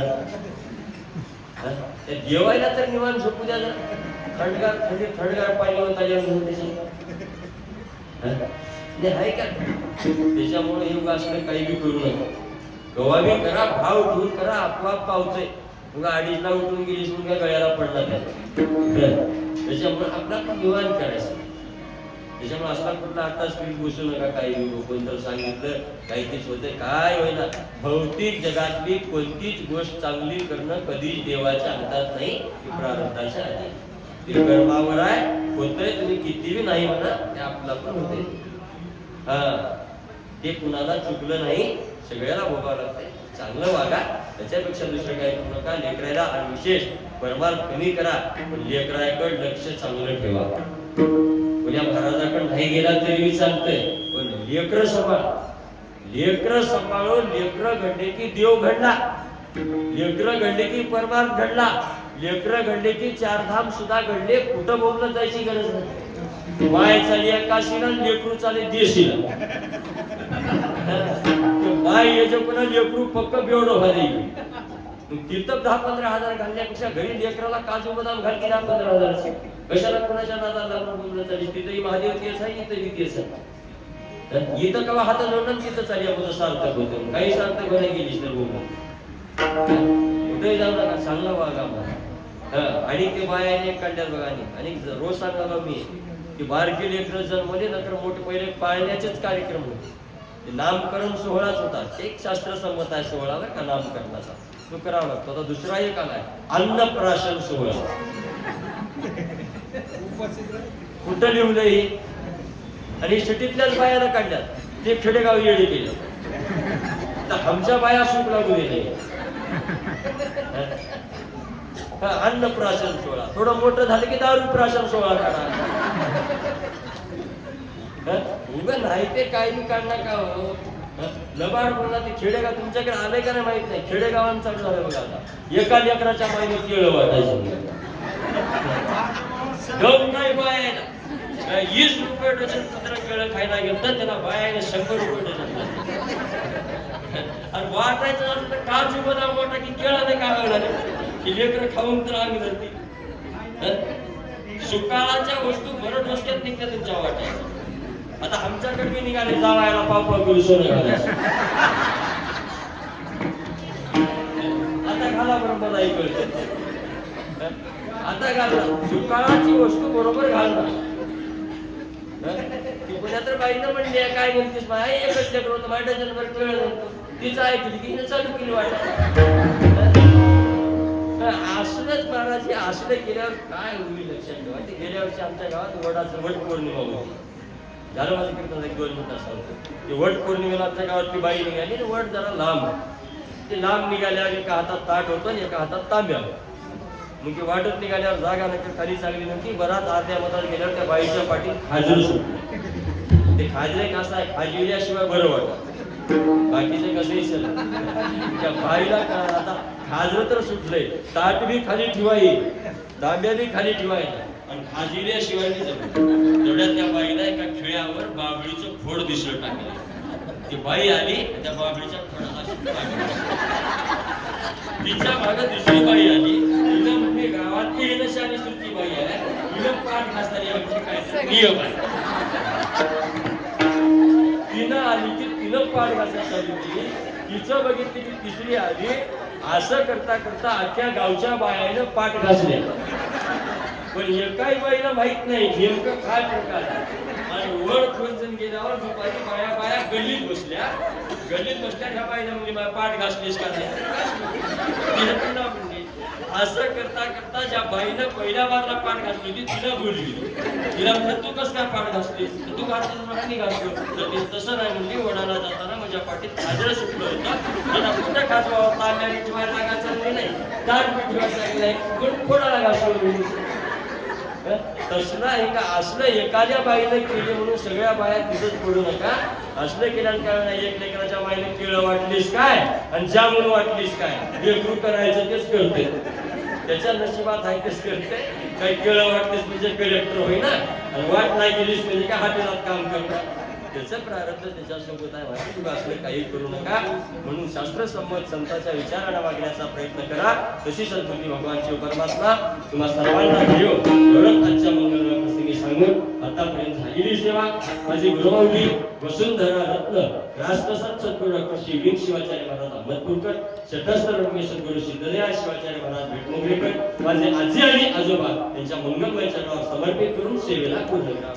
त्या जेवायला तर निवांत झोपू द्या. थंडगार पाणी होत आहे का? त्याच्यामुळे योग असं काही बी करू नका. गवाबी करा, भाव ठेवून करा, आपोआप पावतंय. तुला अडीचला उठून गेलीस म्हणून काय गळ्याला पडला त्याच्यामुळे आपला पण निवांत करायचं. त्याच्यामुळे असला कुठला आता स्क्रीन बसू नका. काही कोणतं सांगितलं काही तेच होते काय होईना. भौतिक जगातली कोणतीच गोष्ट चांगली करणं कधीच देवाच्या हातात नाही, प्रारब्धाच्या हाती. ते कर्मावर आहे, होतंय. तुम्ही कितीही नाही म्हणा ते आपला पण होते. ते कुणाला चुकलं नाही, सगळ्याला भोगावं लागतंय. चांगलं वागा, त्याच्यापेक्षा दुसरं काही करू नका. लेकरायला आणि विशेष परमार कमी करा, पण लेकराकडे लक्ष चांगलं ठेवा. उद्या महाराजाकडे नाही गेला तरी चालतंय, पण लेकर सांभाळ. लेकर सांभाळून लेकर घडले की देव घडला, लेकर घडले की परमार्थ घडला, लेकर घडले की 4 धाम सुद्धा घडले. कुठं बोलणं जायची गरज नाही. माय चाली काशीला, लेकरू चाले देशीला. माय याच्या पुन्हा लेकरू पक्क बेवडं व्हायला. तिथं 10-15 हजार घालण्यापेक्षा घरी लेकराला काजू बदाम घाल की 10-15 हजाराचे. कशाला कोणाच्या नादाला बोलणं चाली. तिथंही महादेव तेच आहे, इथंही तेच आहे. इथं केव्हा हात जोडणं तिथं चाली आपण सार्थक होतं. काही सार्थक बरं गेलीस तर बोलणं कुठेही जाऊ नका, चांगला वागा मला. आणि ते बायाने काढल्यात बघा. आणि रोज सांगायला मी की बारकी लेकरं जन्मले नंतर मोठे पहिले पाळण्याचेच कार्यक्रम होते. नामकरण सोहळाच होता. एक शास्त्रसंमत आहे सोहळा का नामकरणाचा, तो करावा लागतो. आता दुसरा एक आलाय अन्नप्राशन सोहळा. कुठं लिहलंय हे? आणि सिटीतल्याच बायाला काढल्यात. ते खेडेगाव येडे केलं. तर आमच्या बाया सुख लागू दिले. अन्नप्राशन सोहळा. थोडं मोठं झालं की दारू प्राशन सोहळा काढा. उभं नाही ते काही काढणार का हो? लबाड बोलला ते खेडेगाव तुमच्याकडे आलंय का नाही माहित नाही. खेडेगावांचा झालं बघा आता. एका लेकराच्या माहिती केळं वाटायचं. गम नाही बायाला 20 रुपये डझन कुत्र केळं खायला घेतात, त्याला बायाने 100 रुपये डझन. आणि वाटायचं झालं तर काजू बदाम वाटा की केळा नाही का लागणार की लेकरं खाऊन तर आम्ही धरती. सुकाळाच्या वस्तू बरं डोसक्यात निघतात तुमच्या वाटायचं. आता आमच्याकडे मी निघाले जावायला पाव करून सोनं घालायचं. आता घाला बरं मला ऐकलं. आता घालणार सुकाळाची वस्तू बरोबर घालणार. पुण्या तर बाईनं म्हणली काय म्हणतेस बाय एकच लेकर होतं माझ्या जन्मभर कळलं नव्हतं. तिचं ऐकली की चालू केली वाटत. असलंच महाराज असलं केल्यावर काय होईल लक्षात ठेवा. ते गेल्या वर्षी आमच्या गावात वडाचं वट पौर्णिमा होती. झालं माझं कीर्तन 1-2 मिनिटं सांगतो. ते वट पौर्णिमेला आमच्या गावातली बाई निघाली. वट जरा लांब, ते लांब निघाल्यावर एका हातात ताट होतं आणि एका हातात तांब्या. मग ते वाटत निघाल्यावर जागा नक्की खाली चांगली नव्हती. बराच अर्ध्या मतात गेल्यावर त्या बाईच्या पाठीत खाजर सुटलं. ते खाजरे कसं आहे, खाजविल्याशिवाय बरं वाटत. बाकीचे कसंही त्या बाईला आता खाजलं तर सुटलंय, ताट बी खाली ठेवाई, दाब्या बी खाली ठेवायला आणि खाजिल्याशिवाय नाही जमत. तेवढ्यात त्या बाईला एका खिळ्यावर बाबळीचं फोड दिसलं टाकलं. ती बाई आली त्या बाबळीच्या फोडाला अशी टाकली. तिच्या मागे दुसरी बाई आली, तिला म्हणजे गावात येणशानी सुरती बाई आहे, तिला पाठ घासणारी आमची काय नियम आहे. तिनं आली की तिनं पाठ घासायला चालू केली. तिचं बघितली की तिसरी आली. असं करता करता अख्ख्या गावच्या बायानं पाठ घासले. पण एकाही बाईला माहित नाही नेमकं काय प्रकार आहे. आणि वर खोलजण गेल्यावर दुपारी बाया गल्लीत बसल्या. ह्या बाईला म्हणजे मला पाठ घासलीस का नाही, तिला पुन्हा म्हणली. असं करता करता ज्या बाईनं पहिल्या बारला पाठ घासली होती तिला बोलली. तिला म्हणलं तू कसं काय पाठ घासलीस, तू घासलीस मला नाही घासलो. तर ती तसं नाही म्हणली, वडाला जाताना माझ्या पाठीत खाजळ सुटलं होतं, मला कुठं खाजवावं, तांब्याने ठेवायला जागा चालली नाही, ताट बी ठेवायला लागली नाही, पण कोणाला घासवलं. तसलं आहे का? असलं एखाद्या बाईने केले म्हणून सगळ्या बाया तिथंच पडू नका. असलं केल्यानं काय नाही. एक लेकराच्या बाईने केळं वाटलीस काय आणि जामून वाटलीस काय, लेकरू करायचं तेच करते, त्याच्या नशिबात आहे तेच करते. काही केळं वाटलीस म्हणजे कलेक्टर होईना आणि वाट नाही केलीस म्हणजे काय हॉटेलात काम करतात. त्याचं प्रारब्ध त्याच्यासोबत आहे. माहिती तुम्ही असलं काही करू नका. म्हणून शास्त्रसंमत संतांच्या विचाराला वागण्याचा प्रयत्न करा. तशी सद्बुद्धी भगवान शिव परमात्मा तुम्हा सर्वांना देव. एवढंच आजच्या मंगलमय प्रसंगी सांगून आतापर्यंत झालेली सेवा माझी गुरुमाऊली वसुंधरा रत्न राष्ट्रसंत सद्गुरू डॉक्टर श्री वीर शिवाचार्य महाराज अहमदपूरकर, शतस्थ रत्न सद्गुरू सिद्धदेव शिवाचार्य महाराज भेटमुगरेकर, माझे आजी आणि आजोबा त्यांच्या मंगलमय चरणावर समर्पित करून सेवेला पूर्ण करा.